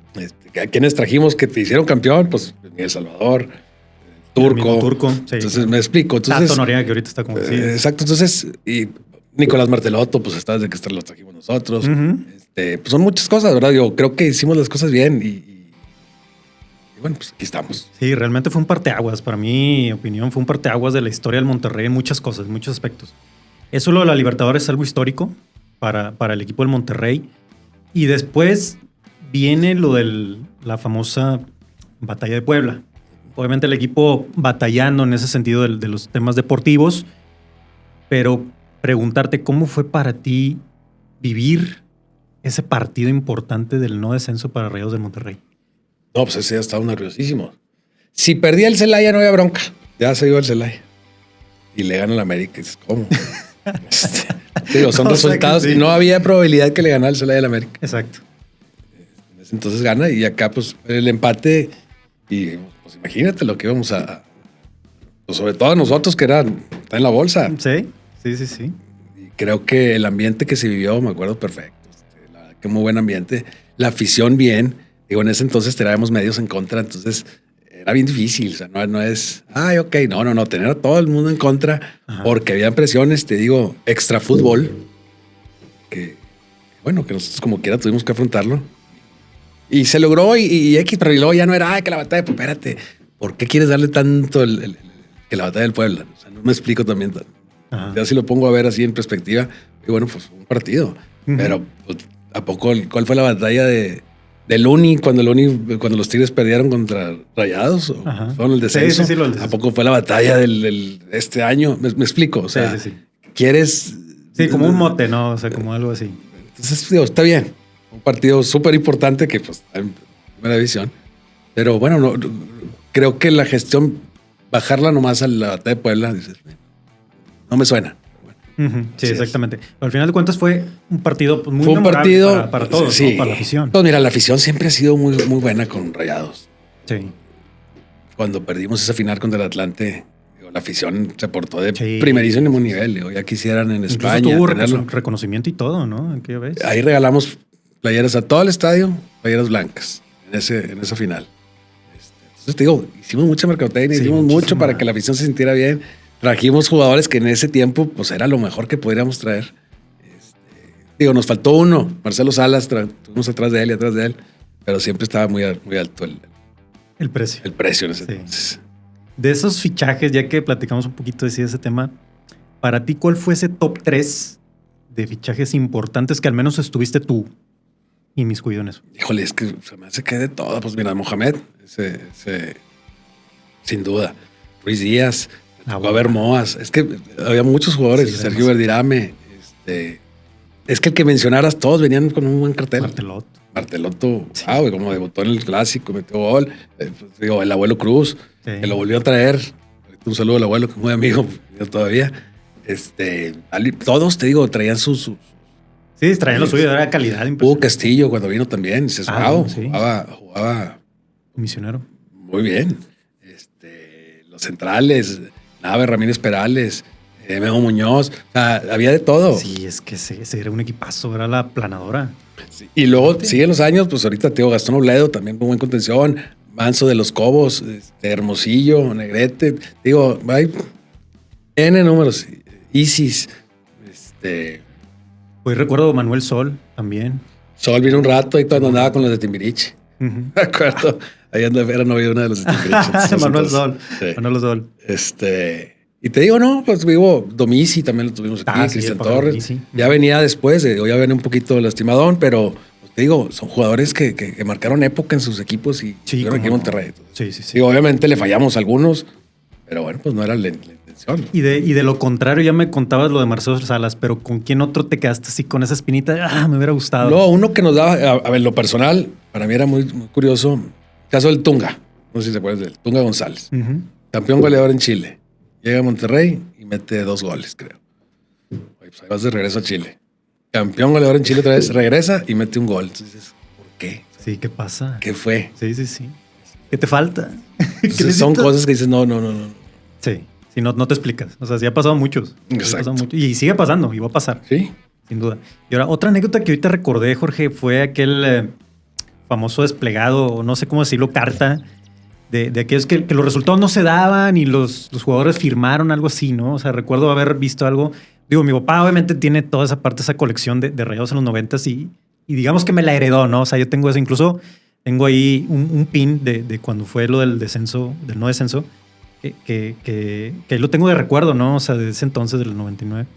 ¿A quiénes trajimos que te hicieron campeón? Pues Miguel Salvador, Turco. Sí. Entonces me explico. Entonces, Tato Noriega, que ahorita está como... Sí. Exacto. Entonces, y Nicolás Martelotto, pues está desde que los trajimos nosotros. Pues son muchas cosas, ¿verdad? Yo creo que hicimos las cosas bien y bueno, pues aquí estamos. Sí, realmente fue un parteaguas. Para mi opinión, fue un parteaguas de la historia del Monterrey en muchas cosas, en muchos aspectos. Eso lo de la Libertadores es algo histórico para el equipo del Monterrey. Y después viene lo de la famosa batalla de Puebla. Obviamente el equipo batallando en ese sentido de los temas deportivos, pero preguntarte cómo fue para ti vivir ese partido importante del no descenso para Rayados del Monterrey. No, pues ese ya estaba nerviosísimo. Si perdía el Celaya no había bronca. Ya se iba el Celaya. Y le gana el América. ¿Cómo? Digo, son resultados y no había probabilidad que le ganara el Celaya al América. Exacto. Entonces gana y acá pues el empate y pues imagínate lo que íbamos a pues, sobre todo nosotros que está en la bolsa. Sí. Y creo que el ambiente que se vivió, me acuerdo perfecto. Qué muy buen ambiente. La afición bien. Digo, en ese entonces teníamos medios en contra, entonces era bien difícil. O sea, no es, ok, no, tener a todo el mundo en contra. Ajá. Porque había presiones, te digo, extra fútbol, que bueno, que nosotros como quiera tuvimos que afrontarlo. Y se logró y X, pero luego ya no era, que la batalla, pues espérate, ¿por qué quieres darle tanto que la batalla del Puebla? O sea, no me explico también. Ajá. Ya si lo pongo a ver así en perspectiva, y bueno, pues un partido. Pero, pues, ¿a poco cuál fue la batalla del Uni cuando los Tigres perdieron contra Rayados? ¿Fueron el descenso? Sí, ¿A poco fue la batalla del este año? ¿Me explico? O sea, sí. ¿Quieres? Sí, como un mote, ¿no? O sea, como algo así. Entonces, digo, está bien. Un partido súper importante que, pues, está en primera división. Pero bueno, no, creo que la gestión, bajarla nomás a la batalla de Puebla, dices, no me suena. Sí, exactamente. Pero al final de cuentas fue un partido muy fue un partido para todos, sí, ¿no? Para la afición. Pues mira, la afición siempre ha sido muy, muy buena con Rayados. Sí. Cuando perdimos esa final contra el Atlante, la afición se portó de primerísimo nivel. Digo, ya quisieran en España tuvo tenerlo. Reconocimiento y todo, ¿no? ¿Qué ves? Ahí regalamos playeras a todo el estadio, playeras blancas en esa final. Entonces te digo, hicimos mucha mercadotecnia, hicimos mucho para que la afición se sintiera bien. Trajimos jugadores que en ese tiempo pues era lo mejor que podríamos traer. Digo, nos faltó uno, Marcelo Salas, estuvimos atrás de él, pero siempre estaba muy alto el precio. El precio en ese entonces. De esos fichajes, ya que platicamos un poquito de ese tema, para ti, ¿cuál fue ese top 3 de fichajes importantes que al menos estuviste tú inmiscuido en eso? Híjole, es que se me hace que de todo. Pues mira, Mohamed, sin duda. Ruiz Díaz, a ver Moas. Es que había muchos jugadores. Sí, Sergio Verdirame. Es que el que mencionaras, todos venían con un buen cartel. Martelotto, sí. Como debutó en el Clásico, metió gol. Pues, digo, el abuelo Cruz, que lo volvió a traer. Un saludo al abuelo, que es muy amigo todavía. Todos, te digo, traían sus sí, traían lo suyo, era calidad. Hugo Castillo, cuando vino también, dices, sí. jugaba misionero. Muy bien. Los centrales, Nave, Ramírez Perales, Memo Muñoz, o sea, había de todo. Sí, es que ese era un equipazo, era la planadora. Sí. Y luego siguen los años, pues ahorita te digo, Gastón Obledo, también muy buen contención, Manso de los Cobos, Hermosillo, Negrete, digo, tiene números, Isis, Pues recuerdo Manuel Sol también. Sol vino un rato ahí cuando andaba con los de Timbiriche. Me acuerdo. Ahí era novio de uno de los de Timbiriche. Manuel Sol. Sí. Manuel Sol. Y te digo, no, pues vivo Domisi, también lo tuvimos aquí, Cristian Torres. Domisi. Ya venía después, ya venía un poquito lastimadón, pero pues, te digo, son jugadores que marcaron época en sus equipos y aquí en Monterrey. Sí. Digo, obviamente le fallamos a algunos, pero bueno, pues no era la intención. Y de lo contrario, ya me contabas lo de Marcelo Salas, pero ¿con quién otro te quedaste así con esa espinita? Me hubiera gustado. No, uno que nos daba, a ver, lo personal, para mí era muy, muy curioso, el caso del Tunga, no sé si se acuerdan del Tunga González, campeón goleador en Chile. Llega a Monterrey y mete 2 goles, creo. Pues ahí vas de regreso a Chile. Campeón goleador en Chile otra vez, regresa y mete un gol. Entonces dices, ¿por qué? Sí, ¿qué pasa? ¿Qué fue? Sí. ¿Qué te falta? Entonces, son cosas que dices, no. Sí, no te explicas. O sea, sí ha pasado muchos. Exacto. Y sigue pasando, y va a pasar. Sí. Sin duda. Y ahora, otra anécdota que ahorita recordé, Jorge, fue aquel famoso desplegado, no sé cómo decirlo, carta, de aquellos que los resultados no se daban y los jugadores firmaron algo así, ¿no? O sea, recuerdo haber visto algo. Digo, mi papá obviamente tiene toda esa parte, esa colección de rayados en los 90s y digamos que me la heredó, ¿no? O sea, yo tengo eso, incluso tengo ahí un pin de cuando fue lo del descenso, del no descenso, que lo tengo de recuerdo, ¿no? O sea, de ese entonces, del 99.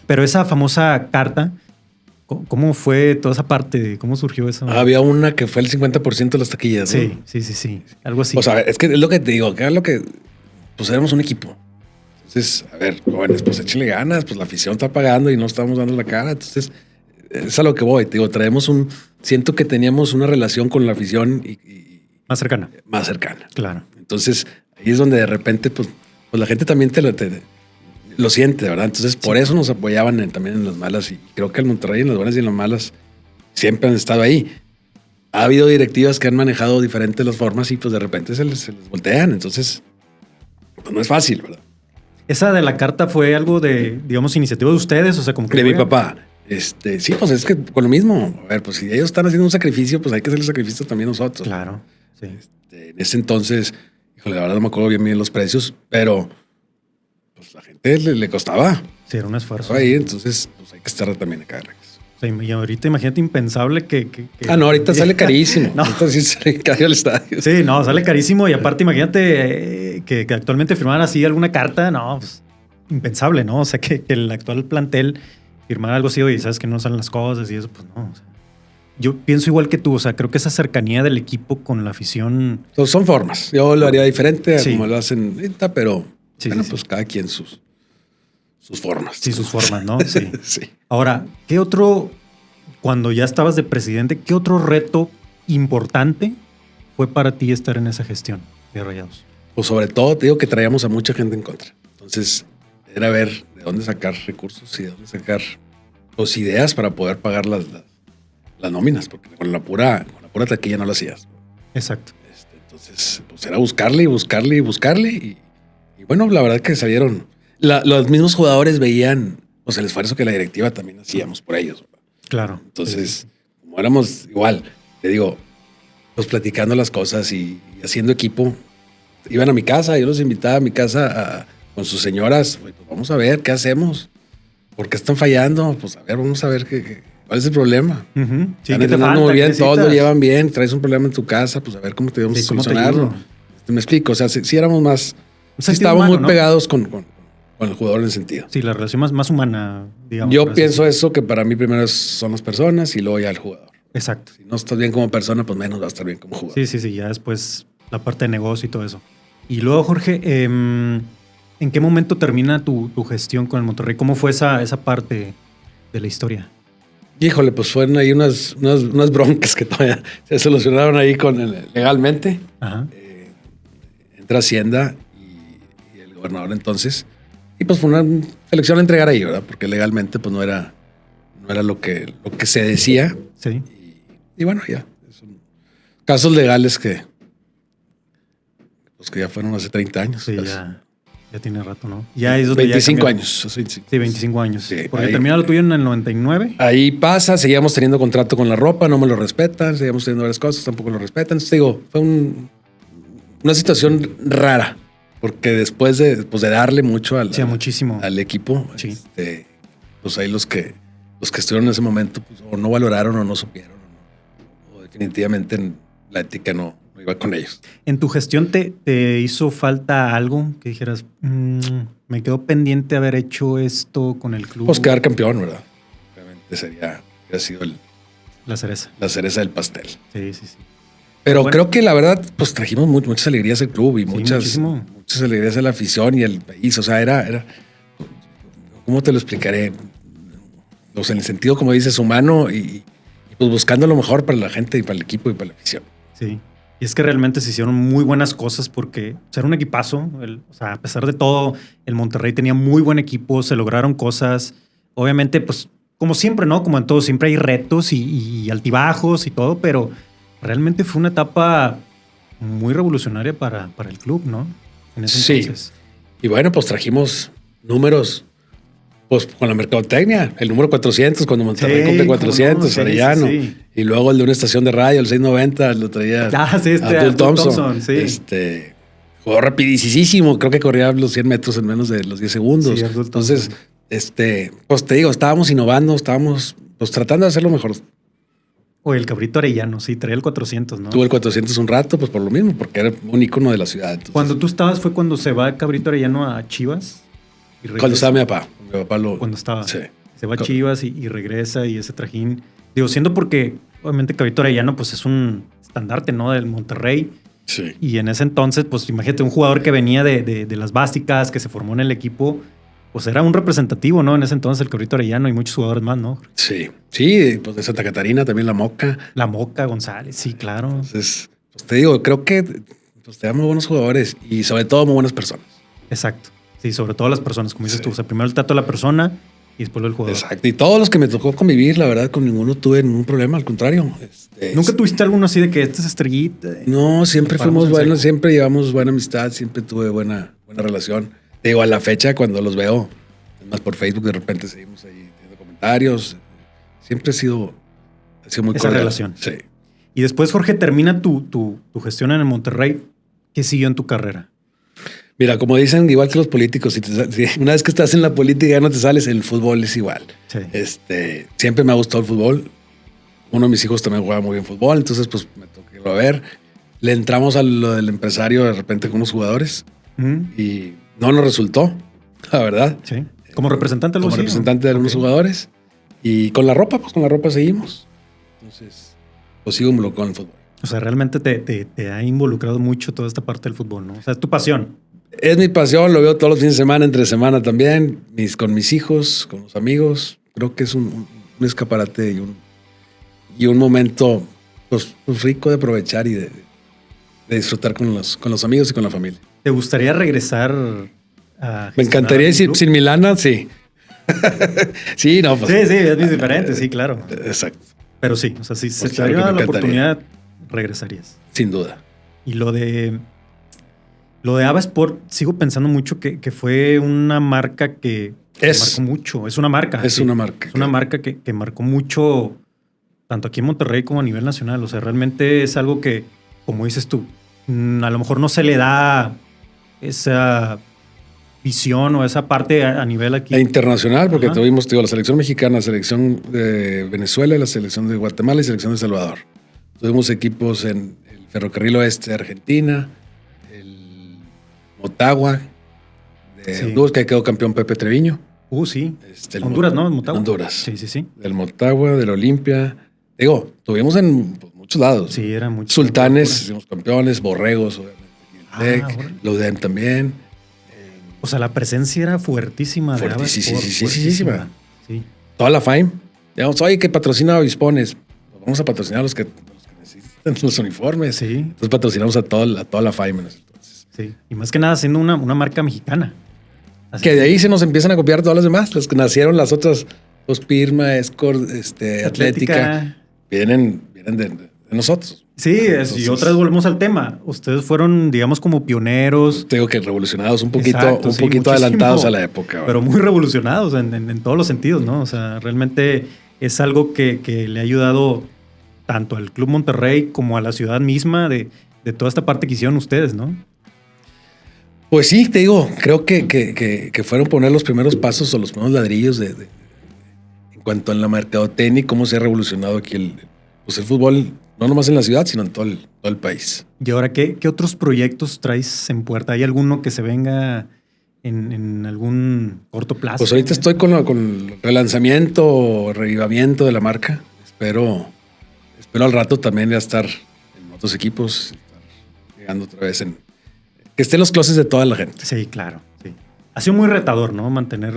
Pero esa famosa carta, ¿cómo fue toda esa parte? ¿Cómo surgió eso? Había una que fue el 50% de las taquillas, ¿no? Sí. Algo así. O sea, es que es lo que te digo, que era lo que... Pues éramos un equipo. Entonces, a ver, jóvenes, pues échenle ganas, pues la afición está pagando y no estamos dando la cara. Entonces, es a lo que voy. Te digo, siento que teníamos una relación con la afición y más cercana. Más cercana. Claro. Entonces, ahí es donde de repente, pues la gente también lo siente, ¿verdad? Entonces, por eso nos apoyaban también en las malas. Y creo que el Monterrey en las buenas y en las malas siempre han estado ahí. Ha habido directivas que han manejado diferentes las formas y pues de repente se les voltean. Entonces, pues no es fácil, ¿verdad? ¿Esa de la carta fue algo de, digamos, iniciativa de ustedes? O sea, como que de mi papá. Sí, pues es que con lo mismo. A ver, pues si ellos están haciendo un sacrificio, pues hay que hacer el sacrificio también nosotros. Claro, sí. En ese entonces, híjole, la verdad no me acuerdo bien los precios, pero pues la gente le costaba. Sí, era un esfuerzo. Ahí, entonces, pues hay que estar también acá de regreso. O sea, y ahorita imagínate impensable que... No, ahorita sale carísimo. No. Ahorita sí sale caro el estadio. Sí, no, sale carísimo y aparte imagínate que actualmente firmaran así alguna carta, no, pues impensable, ¿no? O sea, que el actual plantel firmara algo así, oye, sabes que no salen las cosas y eso, pues no. O sea, yo pienso igual que tú, o sea, creo que esa cercanía del equipo con la afición... Entonces, son formas. Yo lo haría diferente a como lo hacen ahorita, pero pues cada quien sus formas. Sí, sus formas, ¿no? Sí. Sí. Ahora, ¿qué otro, cuando ya estabas de presidente, qué otro reto importante fue para ti estar en esa gestión de Rayados? Pues sobre todo te digo que traíamos a mucha gente en contra. Entonces, era ver de dónde sacar recursos y de dónde sacar pues, ideas para poder pagar las nóminas, porque con la pura taquilla no lo hacías. Exacto. Entonces, pues era buscarle y bueno, la verdad que salieron... Los mismos jugadores veían pues, el esfuerzo que la directiva también hacíamos por ellos. ¿Verdad? Claro. Entonces, como éramos igual, te digo, pues platicando las cosas y haciendo equipo, iban a mi casa, yo los invitaba a mi casa con sus señoras, pues vamos a ver qué hacemos, por qué están fallando, pues a ver, vamos a ver cuál es el problema. Sí, están entrenando muy bien, todos lo llevan bien, traes un problema en tu casa, pues a ver cómo te vamos a solucionarlo. Me explico, o sea, si éramos más, sí estábamos muy pegados con con el jugador en ese sentido. Sí, la relación más humana, digamos. Yo pienso eso, que para mí primero son las personas y luego ya el jugador. Exacto. Si no estás bien como persona, pues menos va a estar bien como jugador. Sí, ya después la parte de negocio y todo eso. Y luego, Jorge, ¿en qué momento termina tu gestión con el Monterrey? ¿Cómo fue esa parte de la historia? Híjole, pues fueron ahí unas broncas que todavía se solucionaron ahí legalmente. Ajá. Entra Hacienda y el gobernador entonces. Y pues fue una selección a entregar ahí, ¿verdad? Porque legalmente pues no era lo que se decía. Sí. Y bueno, ya. Son casos legales que ya fueron hace 30 años. Sí, ya tiene rato, ¿no? Ya es 25 años. 25. Sí, 25 años. Sí, porque termina lo tuyo en el 99. Ahí pasa, seguíamos teniendo contrato con la ropa, no me lo respetan, seguíamos teniendo varias cosas, tampoco lo respetan. Entonces, digo, fue una situación rara, porque después de darle mucho muchísimo al equipo, sí. Pues ahí los que estuvieron en ese momento pues, o no valoraron o no supieron, o definitivamente la ética no iba con ellos. ¿En tu gestión te hizo falta algo que dijeras, me quedó pendiente haber hecho esto con el club? Pues quedar campeón, ¿verdad? Obviamente hubiera sido la cereza. La cereza del pastel. Sí. Pero bueno, creo que la verdad, pues trajimos muchas alegrías al club y muchas alegrías a la afición y al país. O sea, era ¿cómo te lo explicaré? O sea, en el sentido, como dices, humano y pues buscando lo mejor para la gente y para el equipo y para la afición. Sí. Y es que realmente se hicieron muy buenas cosas porque era un equipazo. O sea, a pesar de todo, el Monterrey tenía muy buen equipo, se lograron cosas. Obviamente, pues, como siempre, ¿no? Como en todo, siempre hay retos y altibajos y todo, pero realmente fue una etapa muy revolucionaria para el club, ¿no? En ese entonces. Y bueno, pues trajimos números, pues con la mercadotecnia, el número 400, cuando Monterrey cumple 400, Arellano. Sí. Y luego el de una estación de radio, el 690, lo traía Abdul Thompson. Sí. Jugó rapidísimo, creo que corría los 100 metros en menos de los 10 segundos. Sí, entonces, pues te digo, estábamos innovando, estábamos pues tratando de hacerlo mejor. O el Cabrito Arellano, sí, traía el 400, ¿no? Tuvo el 400 un rato, pues por lo mismo, porque era un ícono de la ciudad. Entonces, cuando tú estabas, ¿fue cuando se va el Cabrito Arellano a Chivas? Cuando estaba mi papá. Cuando estaba. Sí. Se va a Chivas y regresa y ese trajín. Digo, siendo porque, obviamente, Cabrito Arellano, pues es un estandarte, ¿no? Del Monterrey. Sí. Y en ese entonces, pues imagínate, un jugador que venía de las básicas, que se formó en el equipo, pues era un representativo, ¿no? En ese entonces el Cabrito Arellano y muchos jugadores más, ¿no? Sí, pues de Santa Catarina también la Moca. La Moca, González, sí, claro. Entonces, pues te digo, creo que pues, te da muy buenos jugadores y sobre todo muy buenas personas. Exacto. Sí, sobre todo las personas, como dices tú. O sea, primero el trato de la persona y después el jugador. Exacto. Y todos los que me tocó convivir, la verdad, con ninguno tuve ningún problema, al contrario. ¿Nunca tuviste alguno así de que esta es estrellita? No, siempre fuimos buenos, siempre llevamos buena amistad, siempre tuve buena relación. Te digo, a la fecha, cuando los veo, más por Facebook, de repente seguimos ahí teniendo comentarios. Siempre ha sido muy esa relación. Sí. Y después, Jorge, termina tu gestión en el Monterrey. ¿Qué siguió en tu carrera? Mira, como dicen, igual que los políticos, si una vez que estás en la política ya no te sales, en el fútbol es igual. Sí. Siempre me ha gustado el fútbol. Uno de mis hijos también juega muy bien fútbol, entonces pues me tocó irlo a ver. Le entramos a lo del empresario de repente con unos jugadores y no nos resultó, la verdad. Sí. Como representante de algunos jugadores. Y con la ropa, seguimos. Entonces, pues sigo involucrado con el fútbol. O sea, realmente te ha involucrado mucho toda esta parte del fútbol, ¿no? O sea, es tu pasión. Es mi pasión, lo veo todos los fines de semana, entre semana también, con mis hijos, con los amigos. Creo que es un escaparate y un momento pues rico de aprovechar y de disfrutar con los amigos y con la familia. ¿Te gustaría regresar a... Me encantaría ir sin mi lana, sí. Sí, no, pues. Sí, es muy diferente, sí, claro. Exacto. Pero sí, o sea, si se te daría la oportunidad, regresarías. Sin duda. Y lo de Ava Sport, sigo pensando mucho que fue una marca que marcó mucho. Es una marca. Es una marca. Es una marca que marcó mucho, tanto aquí en Monterrey como a nivel nacional. O sea, realmente es algo que, como dices tú, a lo mejor no se le da esa visión o esa parte a nivel aquí. Internacional, porque tuvimos la selección mexicana, la selección de Venezuela, la selección de Guatemala y la selección de Salvador. Tuvimos equipos en el Ferrocarril Oeste de Argentina, el Motagua Sí. Honduras, que quedó campeón Pepe Treviño. Sí. El Honduras, ¿no? En Motagua. Honduras. Sí. Del Motagua, del Olimpia. Digo, tuvimos en muchos lados. Sí, era mucho. Sultanes, hicimos campeones, Borregos, obviamente. La UDEM también. O sea, la presencia era fuertísima. Fuertísima. Sí. Toda la FAIM. Digamos, oye, que patrocina a Avispones. Vamos a patrocinar a los que necesitan los uniformes. Sí. Entonces patrocinamos a toda la FAIM en ese entonces. Sí. Y más que nada siendo una marca mexicana. Así que de ahí se nos empiezan a copiar todas las demás. Los que nacieron, las otras, los Pirma, Escort, Atlética, vienen de nosotros. Sí, entonces, y otra vez volvemos al tema. Ustedes fueron, digamos, como pioneros. Te digo que revolucionados, un poquito muchísimo, adelantados a la época. Pero muy revolucionados en todos los sentidos, ¿no? O sea, realmente es algo que le ha ayudado tanto al Club Monterrey como a la ciudad misma de toda esta parte que hicieron ustedes, ¿no? Pues sí, te digo, creo que fueron poner los primeros pasos o los primeros ladrillos en cuanto a la mercadotecnia y cómo se ha revolucionado aquí el fútbol, no nomás en la ciudad, sino en todo el país. Y ahora, ¿qué otros proyectos traes en puerta? ¿Hay alguno que se venga en algún corto plazo? Pues ahorita estoy con el relanzamiento o revivamiento de la marca. Espero al rato también ya estar en otros equipos, estar llegando otra vez que estén los closets de toda la gente. Sí, claro. Sí. Ha sido muy retador, ¿no? Mantener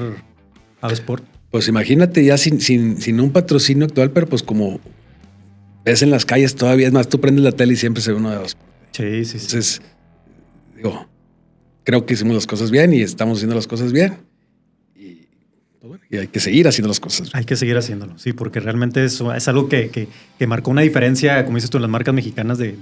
Avesport. Pues imagínate ya sin un patrocinio actual, pero pues como ves en las calles todavía, es más, tú prendes la tele y siempre se ve uno de Avesport. Sí. Entonces, digo, creo que hicimos las cosas bien y estamos haciendo las cosas bien. Y hay que seguir haciendo las cosas. Hay que seguir haciéndolo, sí, porque realmente eso es algo que marcó una diferencia, como dices tú, en las marcas mexicanas de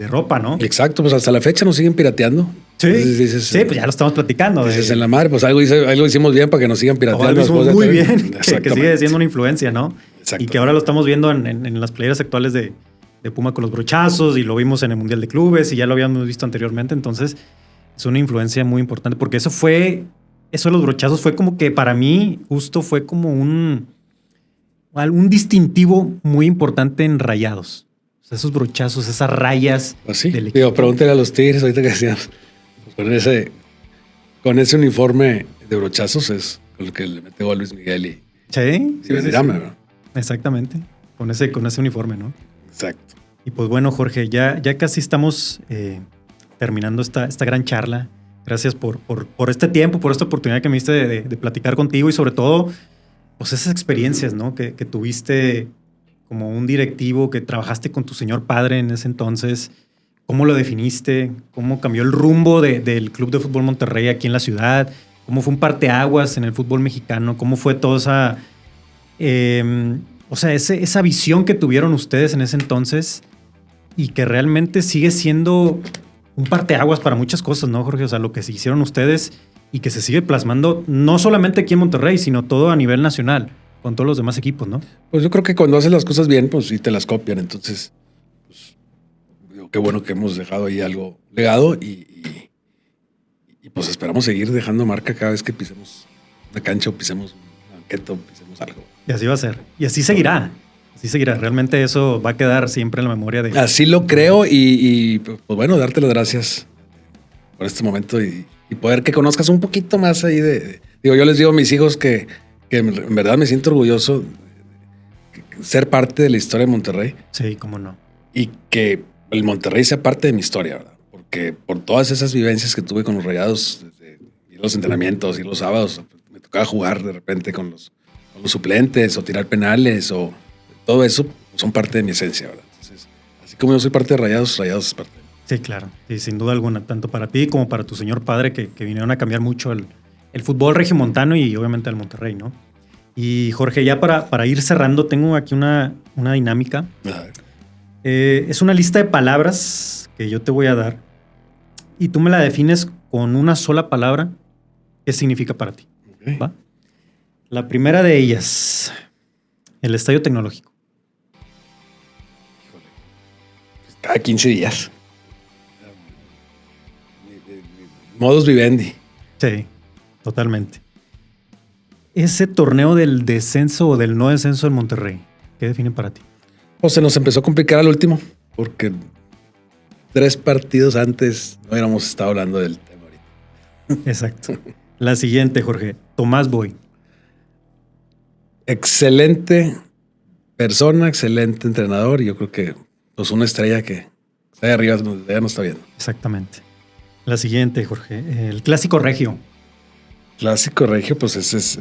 ropa, ¿no? Exacto, pues hasta la fecha nos siguen pirateando. Sí, entonces dices, sí, pues ya lo estamos platicando. Dices, en la madre, pues algo hicimos bien para que nos sigan pirateando. Algo hicimos muy bien, que sigue siendo una influencia, ¿no? Y que ahora lo estamos viendo en las playeras actuales de Puma con los brochazos, y lo vimos en el Mundial de Clubes, y ya lo habíamos visto anteriormente. Entonces, es una influencia muy importante, porque eso de los brochazos fue como que para mí, justo fue como un distintivo muy importante en Rayados. O sea, esos brochazos, esas rayas. Pues sí, del equipo. Pregúntale a los Tigres ahorita que decíamos. Con ese uniforme de brochazos es con el que le mete gol Luis Miguel Sí. ¿no? Exactamente. Con ese uniforme, ¿no? Exacto. Y pues bueno, Jorge, ya casi estamos terminando esta gran charla. Gracias por este tiempo, por esta oportunidad que me diste de platicar contigo, y sobre todo, pues esas experiencias, ¿no? Que tuviste como un directivo, que trabajaste con tu señor padre en ese entonces. ¿Cómo lo definiste? ¿Cómo cambió el rumbo del Club de Fútbol Monterrey aquí en la ciudad? ¿Cómo fue un parteaguas en el fútbol mexicano? ¿Cómo fue toda esa visión que tuvieron ustedes en ese entonces, y que realmente sigue siendo un parteaguas para muchas cosas, ¿no, Jorge? O sea, lo que se hicieron ustedes y que se sigue plasmando no solamente aquí en Monterrey, sino todo a nivel nacional, con todos los demás equipos, ¿no? Pues yo creo que cuando haces las cosas bien, pues sí te las copian. Entonces, pues, qué bueno que hemos dejado ahí algo legado y pues esperamos seguir dejando marca cada vez que pisemos una cancha o pisemos un banquete o pisemos algo. Y así va a ser. Y así seguirá. Así seguirá. Realmente eso va a quedar siempre en la memoria de... Así lo creo y pues bueno, darte las gracias por este momento y poder que conozcas un poquito más ahí Digo, yo les digo a mis hijos que en verdad me siento orgulloso de ser parte de la historia de Monterrey. Sí, cómo no. Y que el Monterrey sea parte de mi historia, ¿verdad? Porque por todas esas vivencias que tuve con los Rayados, ir a los entrenamientos, ir los sábados, me tocaba jugar de repente con los suplentes o tirar penales o todo eso, son parte de mi esencia, ¿verdad? Entonces, así como yo soy parte de Rayados es parte de mí. Sí, claro. Sí, sin duda alguna, tanto para ti como para tu señor padre, que vinieron a cambiar mucho el fútbol regiomontano y obviamente el Monterrey, ¿no? Y Jorge, ya para ir cerrando, tengo aquí una dinámica. Es una lista de palabras que yo te voy a dar y tú me la defines con una sola palabra. ¿Qué significa para ti? Okay. ¿Va? La primera de ellas, el Estadio Tecnológico. Cada 15 días. Modus vivendi. Sí, totalmente. Ese torneo del descenso o del no descenso del Monterrey, ¿qué define para ti? Pues se nos empezó a complicar al último, porque 3 partidos antes no hubiéramos estado hablando del tema ahorita. Exacto. La siguiente, Jorge. Tomás Boy. Excelente persona, excelente entrenador. Y yo creo que pues una estrella que está ahí arriba ya no está viendo. Exactamente. La siguiente, Jorge. El clásico regio. Clásico regio, pues es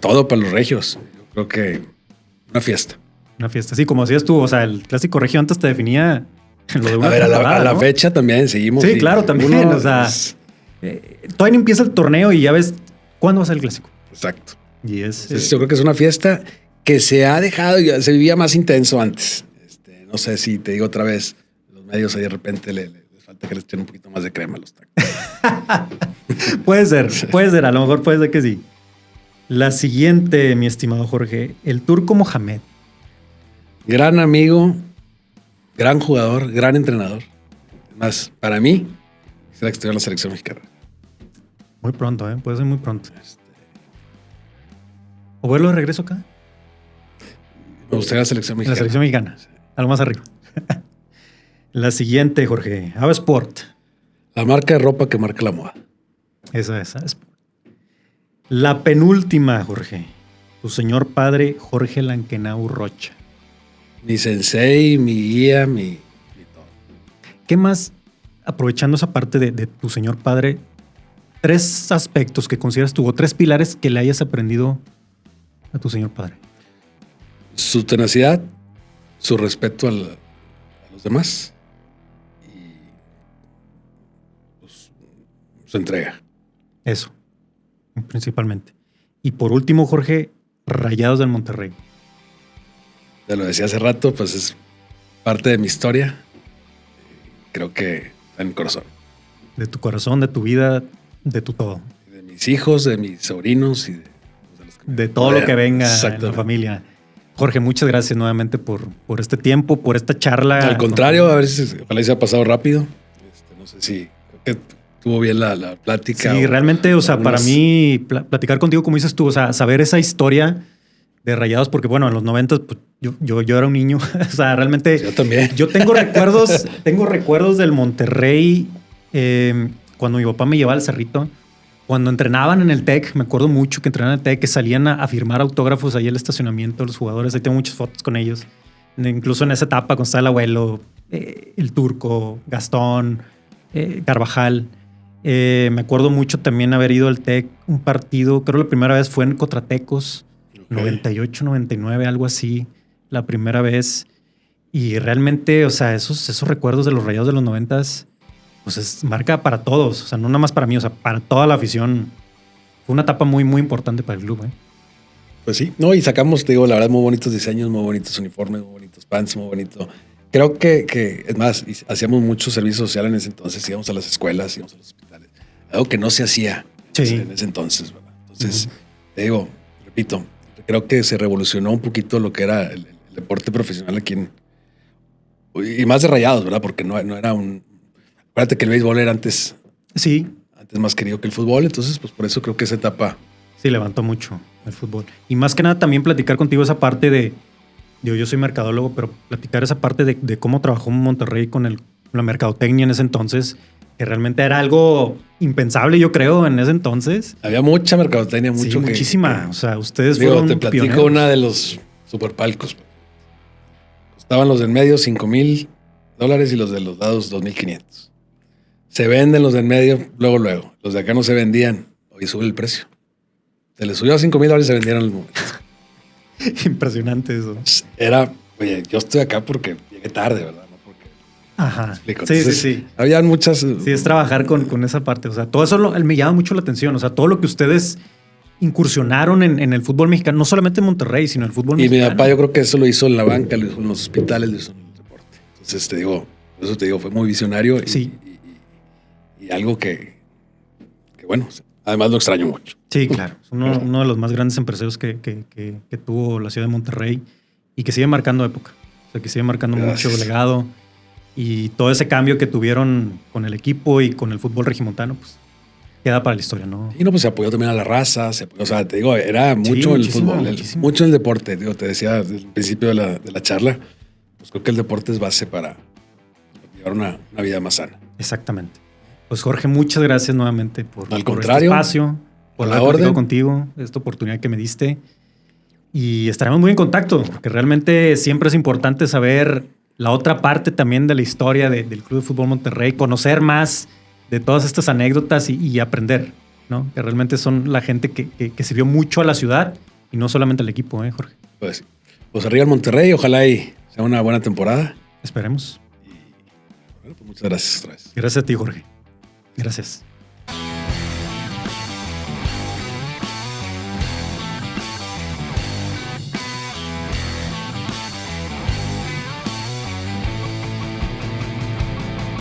todo para los regios. Yo creo que una fiesta. Una fiesta. Sí, como decías tú, o sea, el clásico regio antes te definía lo de una A ver, temporada, a la ¿no? fecha también seguimos. Sí, claro, también. O sea, todavía no empieza el torneo y ya ves cuándo va a ser el clásico. Exacto. Y es. Entonces, yo creo que es una fiesta que se ha dejado, se vivía más intenso antes. No sé si te digo otra vez, los medios ahí de repente les falta que les echen un poquito más de crema a los tacos. Puede ser, a lo mejor puede ser que sí. La siguiente, mi estimado Jorge, el turco Mohamed. Gran amigo, gran jugador, gran entrenador. Además, para mí, quisiera que estuviera en la selección mexicana. Muy pronto, puede ser muy pronto. ¿O verlo de regreso acá? Me gustaría la selección mexicana. La selección mexicana, algo más arriba. La siguiente, Jorge, Ava Sport. La marca de ropa que marca la moda. Esa es. La penúltima, Jorge. Tu señor padre, Jorge Lankenau Rocha. Mi sensei, mi guía, mi todo. ¿Qué más, aprovechando esa parte de tu señor padre, 3 aspectos que consideras tú o 3 pilares que le hayas aprendido a tu señor padre? Su tenacidad, su respeto a los demás y pues, su entrega. Eso, principalmente. Y por último, Jorge, Rayados del Monterrey. Te lo decía hace rato, pues es parte de mi historia. Creo que está en el corazón. De tu corazón, de tu vida, de tu todo. De mis hijos, de mis sobrinos y de todo lo que venga en la familia. Jorge, muchas gracias nuevamente por este tiempo, por esta charla. Al contrario, a ver si ojalá se ha pasado rápido. No sé si creo que estuvo bien la plática. Sí, realmente, o sea, para mí, platicar contigo, como dices tú, o sea, saber esa historia de Rayados, porque bueno, en los 90 pues, yo era un niño. O sea, realmente. Yo también. Yo tengo recuerdos del Monterrey cuando mi papá me llevaba al Cerrito. Cuando entrenaban en el TEC, me acuerdo mucho que entrenaban en el TEC, que salían a firmar autógrafos ahí al estacionamiento de los jugadores. Ahí tengo muchas fotos con ellos. Incluso en esa etapa, cuando estaba el abuelo, el Turco, Gastón, Carvajal. Me acuerdo mucho también haber ido al TEC un partido, creo la primera vez fue en Cotratecos, 98, 99, algo así, la primera vez. Y realmente, o sea, esos recuerdos de los Rayados de los 90s, pues es marca para todos, o sea, no nada más para mí, o sea, para toda la afición. Fue una etapa muy, muy importante para el club, Pues sí, no, y sacamos, te digo, la verdad, muy bonitos diseños, muy bonitos uniformes, muy bonitos pants, muy bonito. Creo que es más, hacíamos mucho servicio social en ese entonces, íbamos a las escuelas, íbamos a los hospitales. Algo que no se hacía en ese entonces, ¿verdad? Entonces, te digo, repito, creo que se revolucionó un poquito lo que era el deporte profesional aquí y más de Rayados, ¿verdad? Porque no era un... Acuérdate que el béisbol era antes más querido que el fútbol, entonces pues por eso creo que esa etapa... Sí, levantó mucho el fútbol. Y más que nada también platicar contigo esa parte de... Yo soy mercadólogo, pero platicar esa parte de cómo trabajó Monterrey con la mercadotecnia en ese entonces, que realmente era algo impensable, yo creo, en ese entonces. Había mucha mercadotecnia, muchísima. O sea, ustedes digo, fueron te platico pioneros. Una de los superpalcos. Costaban los del medio $5,000 y los de los lados $2,500. Se venden los del medio luego. Los de acá no se vendían. Hoy sube el precio. Se les subió a $5,000 y se vendieron los momentos. Impresionante eso. Era, oye, yo estoy acá porque llegué tarde, ¿verdad? No porque... Ajá. Entonces, sí. Habían muchas... Sí, es trabajar con esa parte. O sea, todo eso me llama mucho la atención. O sea, todo lo que ustedes incursionaron en el fútbol mexicano, no solamente en Monterrey, sino en el fútbol mexicano. Y mi papá yo creo que eso lo hizo en la banca, lo hizo en los hospitales, lo hizo en el deporte. Entonces te digo, fue muy visionario y algo que bueno, además lo extraño mucho. Sí, claro. Es uno de los más grandes empresarios que tuvo la ciudad de Monterrey y que sigue marcando época. O sea, que sigue marcando mucho legado. Y todo ese cambio que tuvieron con el equipo y con el fútbol regimontano, pues queda para la historia, ¿no? Y no, pues se apoyó también a la raza, o sea, te digo, era mucho el fútbol, mucho el deporte. Digo, te decía desde el principio de la charla, pues creo que el deporte es base para llevar una vida más sana. Exactamente. Pues Jorge, muchas gracias nuevamente por contrario, este espacio, por la haber platicado orden contigo, esta oportunidad que me diste. Y estaremos muy en contacto, porque realmente siempre es importante saber la otra parte también de la historia del Club de Fútbol Monterrey, conocer más de todas estas anécdotas y aprender, ¿no? Que realmente son la gente que sirvió mucho a la ciudad y no solamente al equipo, Jorge. Pues arriba el Monterrey, ojalá y sea una buena temporada. Esperemos. Y bueno, pues muchas gracias otra vez. Gracias a ti, Jorge. Gracias.